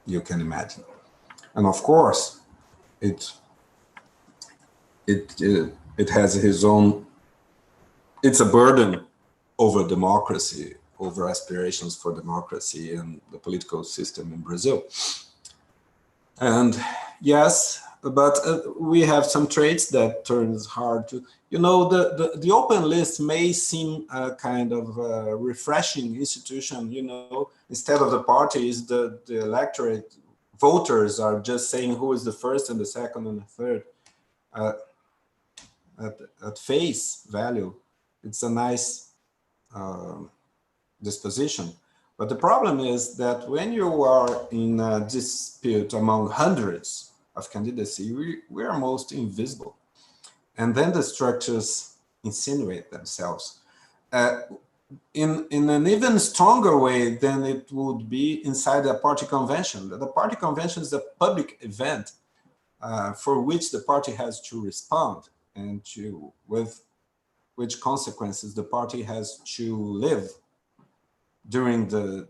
you can imagine. And of course, it has its own, it's a burden over democracy, over aspirations for democracy and the political system in Brazil. And yes, but we have some traits that turns hard to, you know, the open list may seem a kind of refreshing institution, you know, instead of the parties, the electorate, voters are just saying who is the first and the second and the third. At face value, it's a nice disposition. But the problem is that when you are in a dispute among hundreds of candidacy, we are most invisible. And then the structures insinuate themselves in an even stronger way than it would be inside a party convention. The party convention is a public event for which the party has to respond and with which consequences the party has to live during the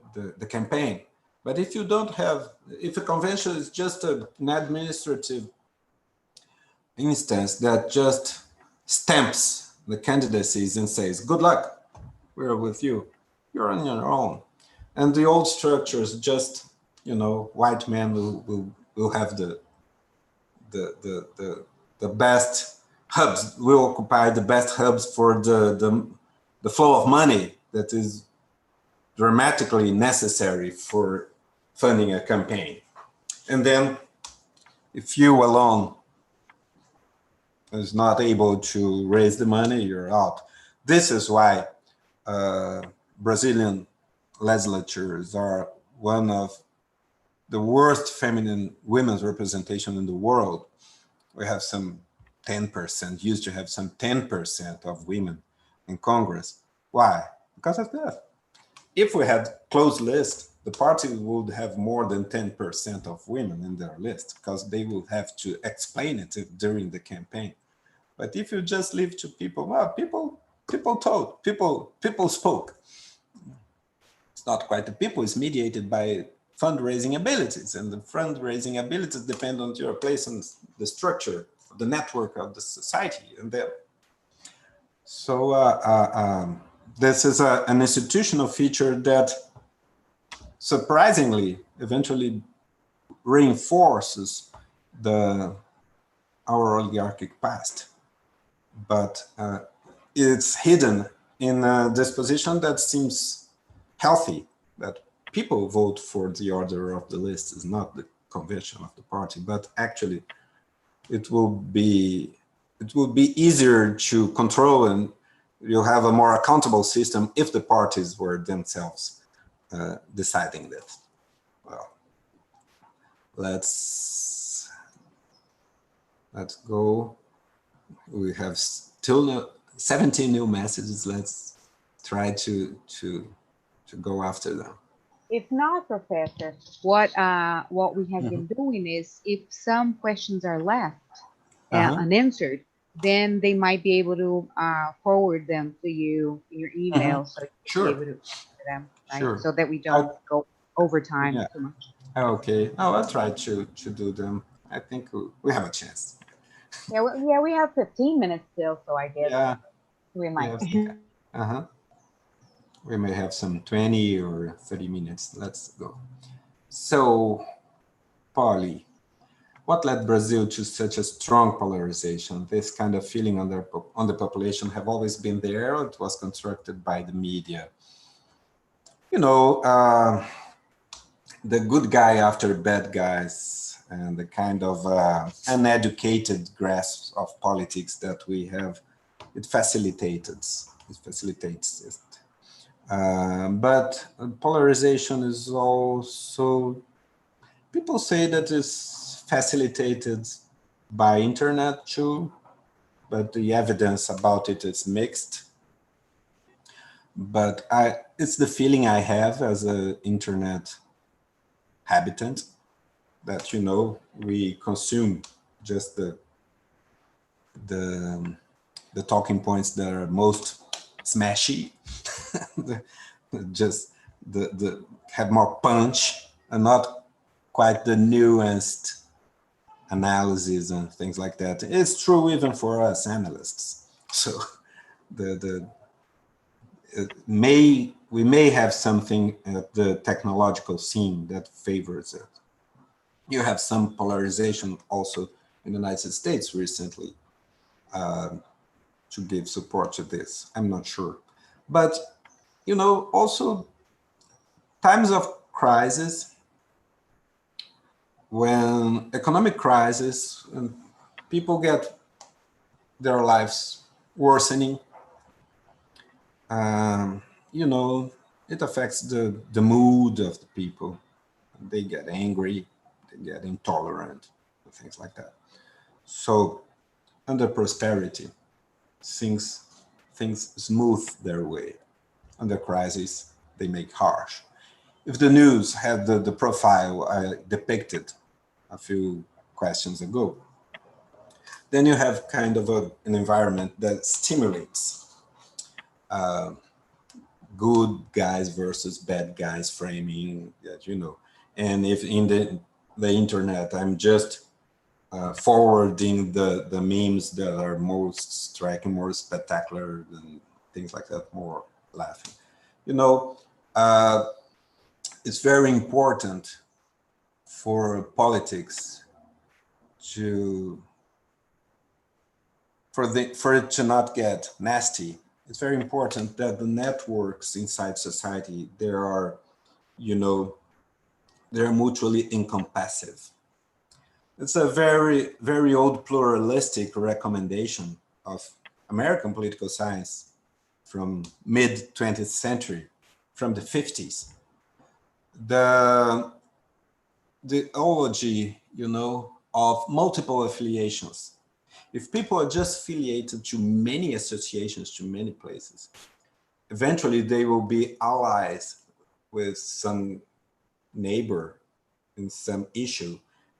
campaign. But if you don't have, if a convention is just an administrative instance that just stamps the candidacies and says, good luck, we're with you, you're on your own. And the old structures just, you know, white men will have the best hubs, will occupy the best hubs for the flow of money that is dramatically necessary for funding a campaign. And then if you alone is not able to raise the money, you're out. This is why Brazilian legislatures are one of the worst feminine women's representation in the world. We have some 10%, used to have some 10% of women in Congress. Why? Because of that. If we had closed list, the party would have more than 10% of women in their list because they would have to explain it during the campaign. But if you just leave to people, well, people told, people spoke. It's not quite the people, it's mediated by fundraising abilities, and the fundraising abilities depend on your place in the structure, the network of the society. And then, so this is an institutional feature that surprisingly eventually reinforces our oligarchic past, but it's hidden in a disposition that seems healthy, that people vote for the order of the list is not the convention of the party, but actually it will be easier to control, and you'll have a more accountable system if the parties were themselves deciding that. Well, let's go. We have still 17 new messages. Let's try to go after them. If not, Professor, what we have been doing is, if some questions are left unanswered, then they might be able to forward them to you in your email, so you can be able to answer them, right? Sure. So that we don't go over time too much. Okay. I'll try to do them. I think we have a chance. Yeah, we have 15 minutes still, so I guess we might. We may have some 20 or 30 minutes. Let's go. So, Polly, what led Brazil to such a strong polarization? This kind of feeling on the population have always been there. It was constructed by the media. You know, the good guy after bad guys, and the kind of uneducated grasp of politics that we have, it facilitates it. But polarization is also, people say that it's facilitated by internet too, but the evidence about it is mixed. But it's the feeling I have as an internet habitant that, you know, we consume just the talking points that are most smashy, just the have more punch and not quite the nuanced analysis and things like that. It's true even for us analysts. So we may have something at the technological scene that favors it. You have some polarization also in the United States recently to give support to this. I'm not sure. But, you know, also times of crisis, when economic crisis, and people get their lives worsening, you know, it affects the mood of the people. They get angry, they get intolerant, things like that. So under prosperity, things smooth their way. Under crisis, they make harsh. If the news had the profile I depicted a few questions ago, then you have kind of an environment that stimulates good guys versus bad guys framing, that, you know, And if in the internet, I'm just forwarding the memes that are most striking, more spectacular, and things like that, more laughing. You know, it's very important for politics for it to not get nasty. It's very important that the networks inside society, they're mutually encompassive. It's a very, very old pluralistic recommendation of American political science from mid 20th century, from the 50s. The ology, of multiple affiliations. If people are just affiliated to many associations, to many places, eventually they will be allies with some neighbor in some issue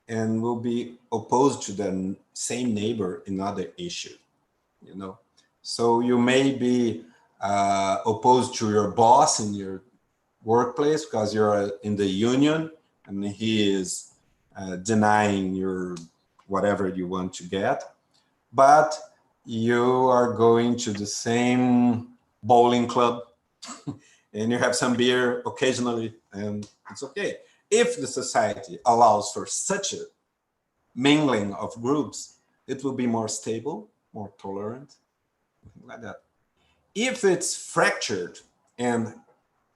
and will be opposed to the same neighbor in other issue, So you may be opposed to your boss in your workplace because you're in the union and he is denying your whatever you want to get, but you are going to the same bowling club and you have some beer occasionally and it's okay. If the society allows for such a mingling of groups, it will be more stable, more tolerant, something like that. If it's fractured and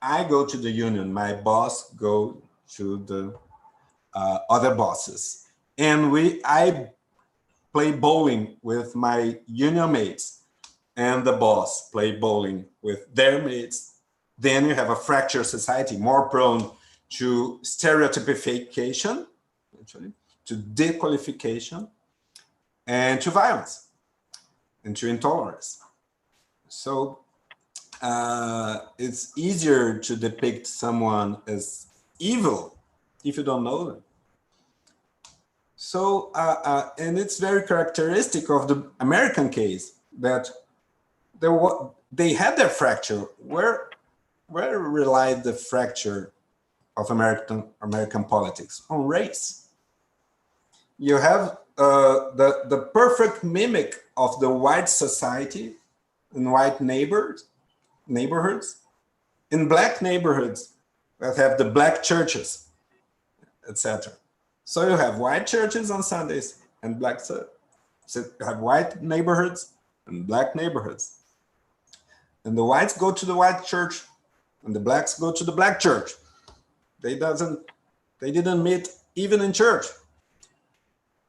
I go to the union, my boss go to the other bosses, and I play bowling with my union mates, and the boss play bowling with their mates, then you have a fractured society more prone to stereotypification, actually, to dequalification, and to violence, and to intolerance. So it's easier to depict someone as evil if you don't know them. So, and it's very characteristic of the American case that they had their fracture. Where relied the fracture of American politics? On race. You have the perfect mimic of the white society in white neighborhoods, in black neighborhoods that have the black churches, etc. So you have white churches on Sundays and black. So you have white neighborhoods and black neighborhoods. And the whites go to the white church and the blacks go to the black church. They didn't meet even in church.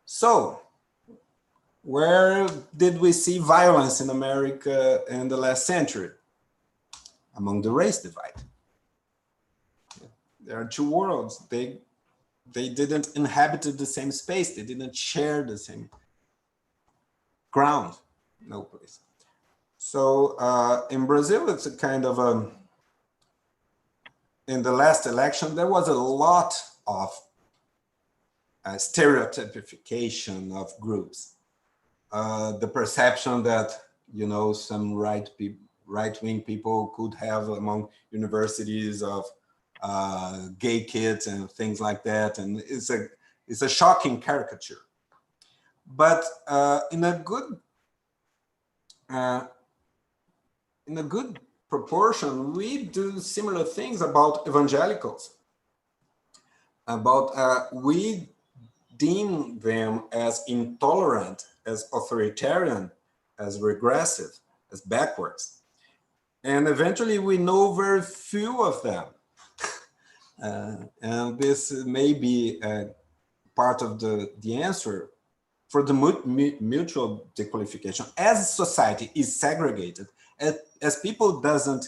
So where did we see violence in America in the last century? Among the race divide. There are two worlds. They didn't inhabit the same space. They didn't share the same ground. No place. So in Brazil, it's a kind of in the last election, there was a lot of stereotypification of groups. The perception that, some right-wing people could have among universities of gay kids and things like that. And it's a shocking caricature. But in a good proportion, we do similar things about evangelicals. We deem them as intolerant, as authoritarian, as regressive, as backwards. And eventually we know very few of them. And this may be part of the answer for the mutual dequalification. As society is segregated, as people doesn't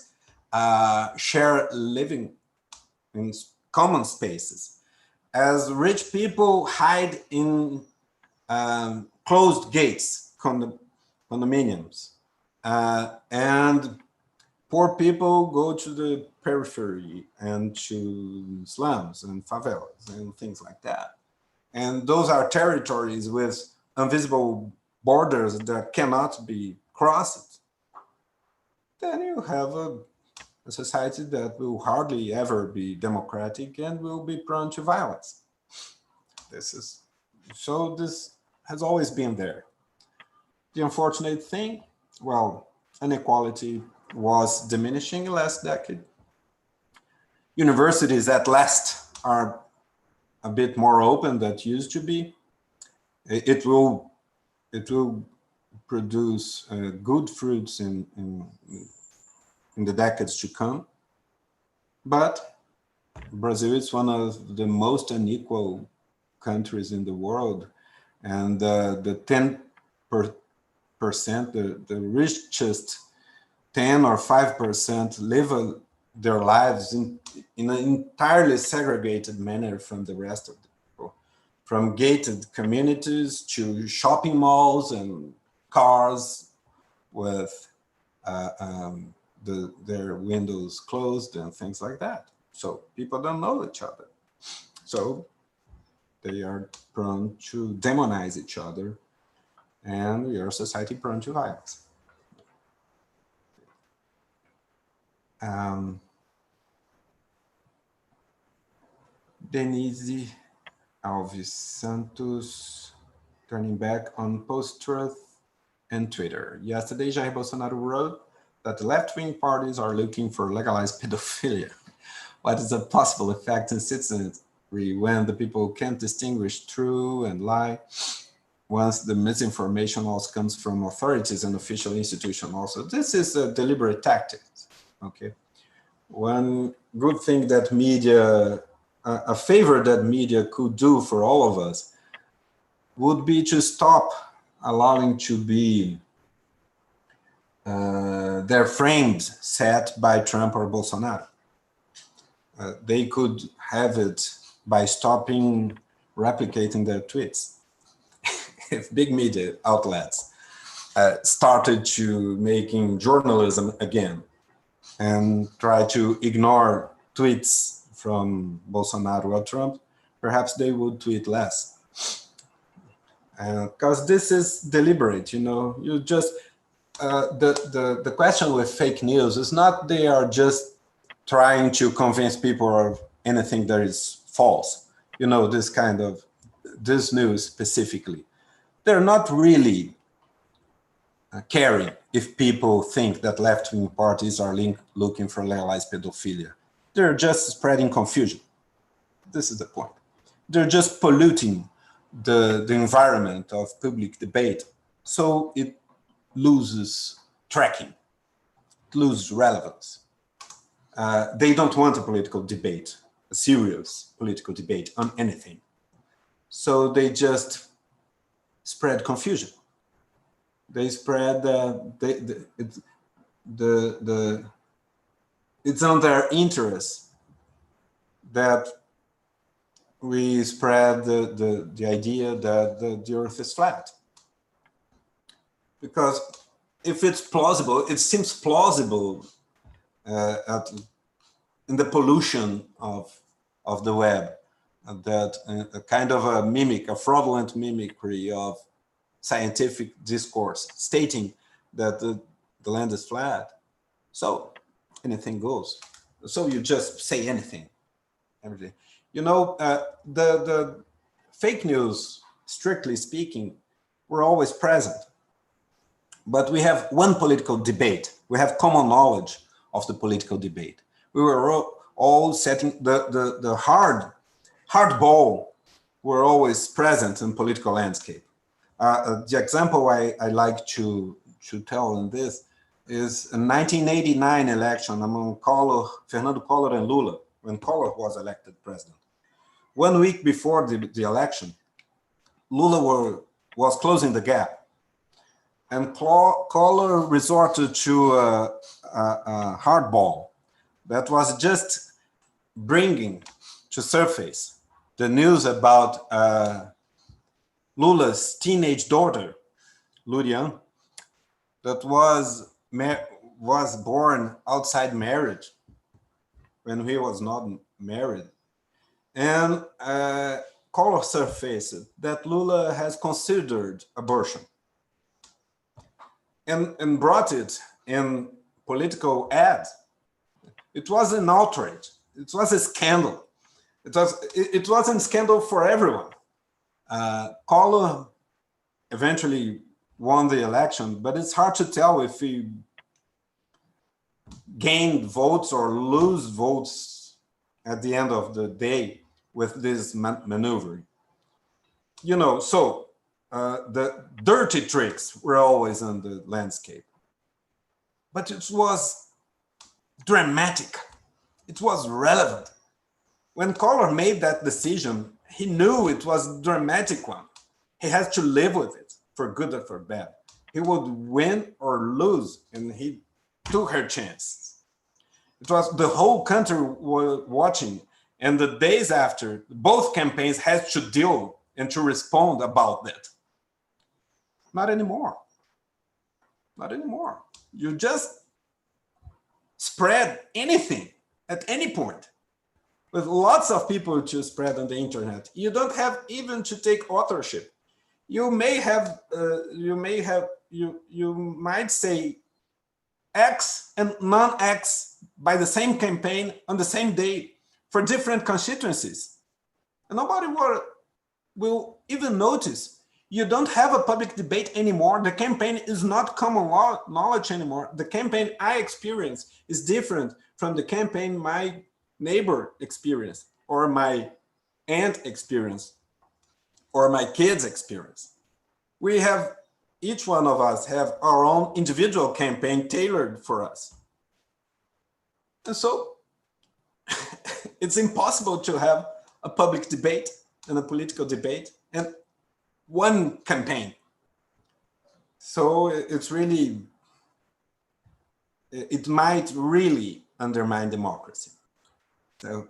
share living in common spaces, as rich people hide in closed gates, condominiums, and poor people go to the periphery and to slums and favelas and things like that. And those are territories with invisible borders that cannot be crossed. Then you have a society that will hardly ever be democratic and will be prone to violence. This has always been there. The unfortunate thing, well, inequality was diminishing last decade. Universities at last are a bit more open than it used to be. It will produce good fruits in the decades to come. But Brazil is one of the most unequal countries in the world, and the 10%, the richest 10 or 5% live their lives in an entirely segregated manner from the rest of the people, from gated communities to shopping malls and cars with their windows closed and things like that. So people don't know each other. So they are prone to demonize each other, and we are a society prone to violence. Denise Alves Santos, turning back on post-truth and Twitter. Yesterday, Jair Bolsonaro wrote that the left-wing parties are looking for legalized pedophilia. What is a possible effect in citizenry when the people can't distinguish true and lie? Once the misinformation also comes from authorities and official institutions also. This is a deliberate tactic, okay? One good thing that media, a favor that media could do for all of us would be to stop allowing to be their frames set by Trump or Bolsonaro. They could have it by stopping replicating their tweets. If big media outlets started to making journalism again and try to ignore tweets from Bolsonaro or Trump, perhaps they would tweet less. Because this is deliberate, you know, you just, the question with fake news is not they are just trying to convince people of anything that is false, you know, this news specifically. They're not really caring if people think that left-wing parties are looking for legalized pedophilia. They're just spreading confusion. This is the point. They're just polluting the environment of public debate, so it loses tracking, it loses relevance. They don't want a political debate, a serious political debate on anything. So they just spread confusion. They spread it's on their interest that we spread the idea that the earth is flat. Because if it's plausible, it seems plausible in the pollution of the web, that a kind of a mimic, a fraudulent mimicry of scientific discourse stating that the land is flat. So anything goes. So you just say anything, everything. You know, the fake news, strictly speaking, were always present. But we have one political debate. We have common knowledge of the political debate. We were all setting the hard ball were always present in political landscape. The example I like to tell in this is a 1989 election among Fernando Collor and Lula, when Collor was elected president. 1 week before the election, Lula was closing the gap, and Collor resorted to a hardball that was just bringing to surface the news about Lula's teenage daughter, Lurian, that was born outside marriage when he was not married. And Collor surfaced that Lula has considered abortion and brought it in political ads It was an outrage. It was a scandal. It was a scandal for everyone. Collor eventually won the election, but it's hard to tell if he gained votes or lose votes at the end of the day with this maneuver. You know, so the dirty tricks were always on the landscape. But it was dramatic. It was relevant. When Collor made that decision, he knew it was a dramatic one. He had to live with it, for good or for bad. He would win or lose, and he took her chance. It was the whole country was watching, and the days after, both campaigns had to deal and to respond about that. Not anymore. Not anymore. You just spread anything at any point with lots of people to spread on the internet. You don't have even to take authorship. You might say X and non-X by the same campaign on the same day for different constituencies. And nobody will even notice. You don't have a public debate anymore. The campaign is not common knowledge anymore. The campaign I experience is different from the campaign my neighbor experienced, or my aunt experienced, or my kids experience. We have, each one of us have our own individual campaign tailored for us. And so it's impossible to have a public debate and a political debate and one campaign. So it's really, it might really undermine democracy. So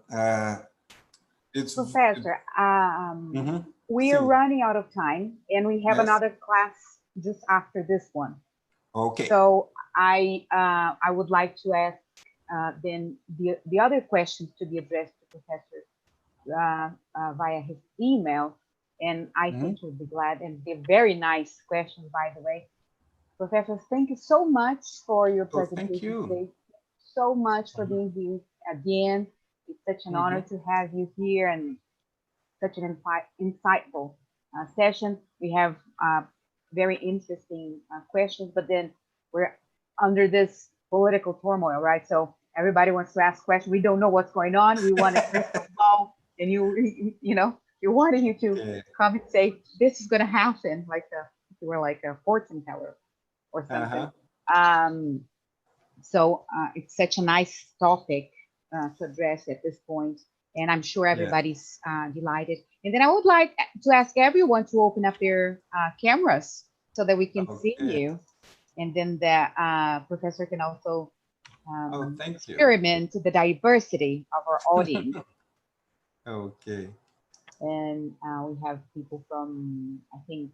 it's Professor, we are running out of time, and we have another class just after this one. Okay. So I would like to ask then the other questions to be addressed to Professor via his email, and I think he'll be glad, and they're very nice questions, by the way. Professor, thank you so much for your presentation. Thank you. Today. So much for being here again. It's such an honor to have you here, and such an insightful session. We have very interesting questions, but then we're under this political turmoil, right? So everybody wants to ask questions. We don't know what's going on. We want a crystal ball, and you know, you're wanting you to come and say this is going to happen, like you were like a fortune teller or something. So it's such a nice topic to address at this point, and I'm sure everybody's delighted. And then I would like to ask everyone to open up their cameras so that we can see you, and then the professor can also experiment the diversity of our audience. Okay. And we have people from, I think,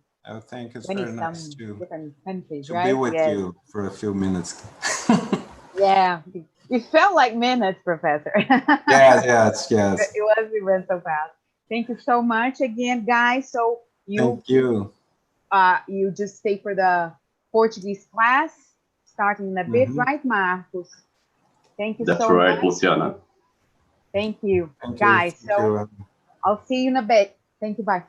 thank you. It's very nice to different countries, to right? be with you for a few minutes. Yeah, it felt like minutes, Professor. Yes. It went so fast. Thank you so much again, guys. So Thank you. You just stay for the Portuguese class starting in a bit, right, Marcos? Thank you so much. That's right, Luciana. Thank you, guys. So I'll see you in a bit. Thank you. Bye.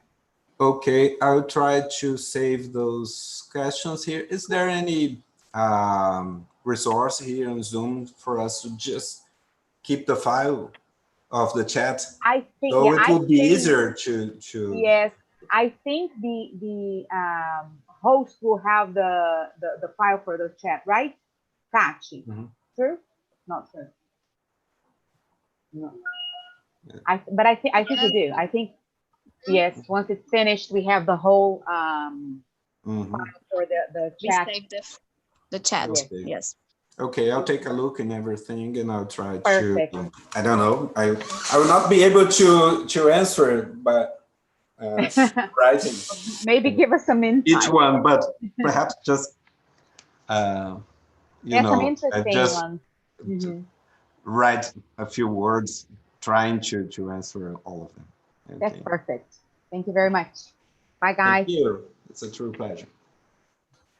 Okay, I'll try to save those questions here. Is there any resource here on Zoom for us to just keep the file of the chat? I think so it would be easier to. Yes, I think the host will have the file for the chat, right? Tachi. True? Not true. No. But I think you do. I think yes. Once it's finished, we have the whole file for the chat. We saved the chat. Okay. Yes. Okay, I'll take a look and everything, and I'll try to. I don't know. I will not be able to answer, but writing. Maybe give us some insight. Each one, but perhaps just you know, some interesting just ones. Write a few words, trying to answer all of them. Okay. That's perfect. Thank you very much. Bye, guys. Thank you. It's a true pleasure.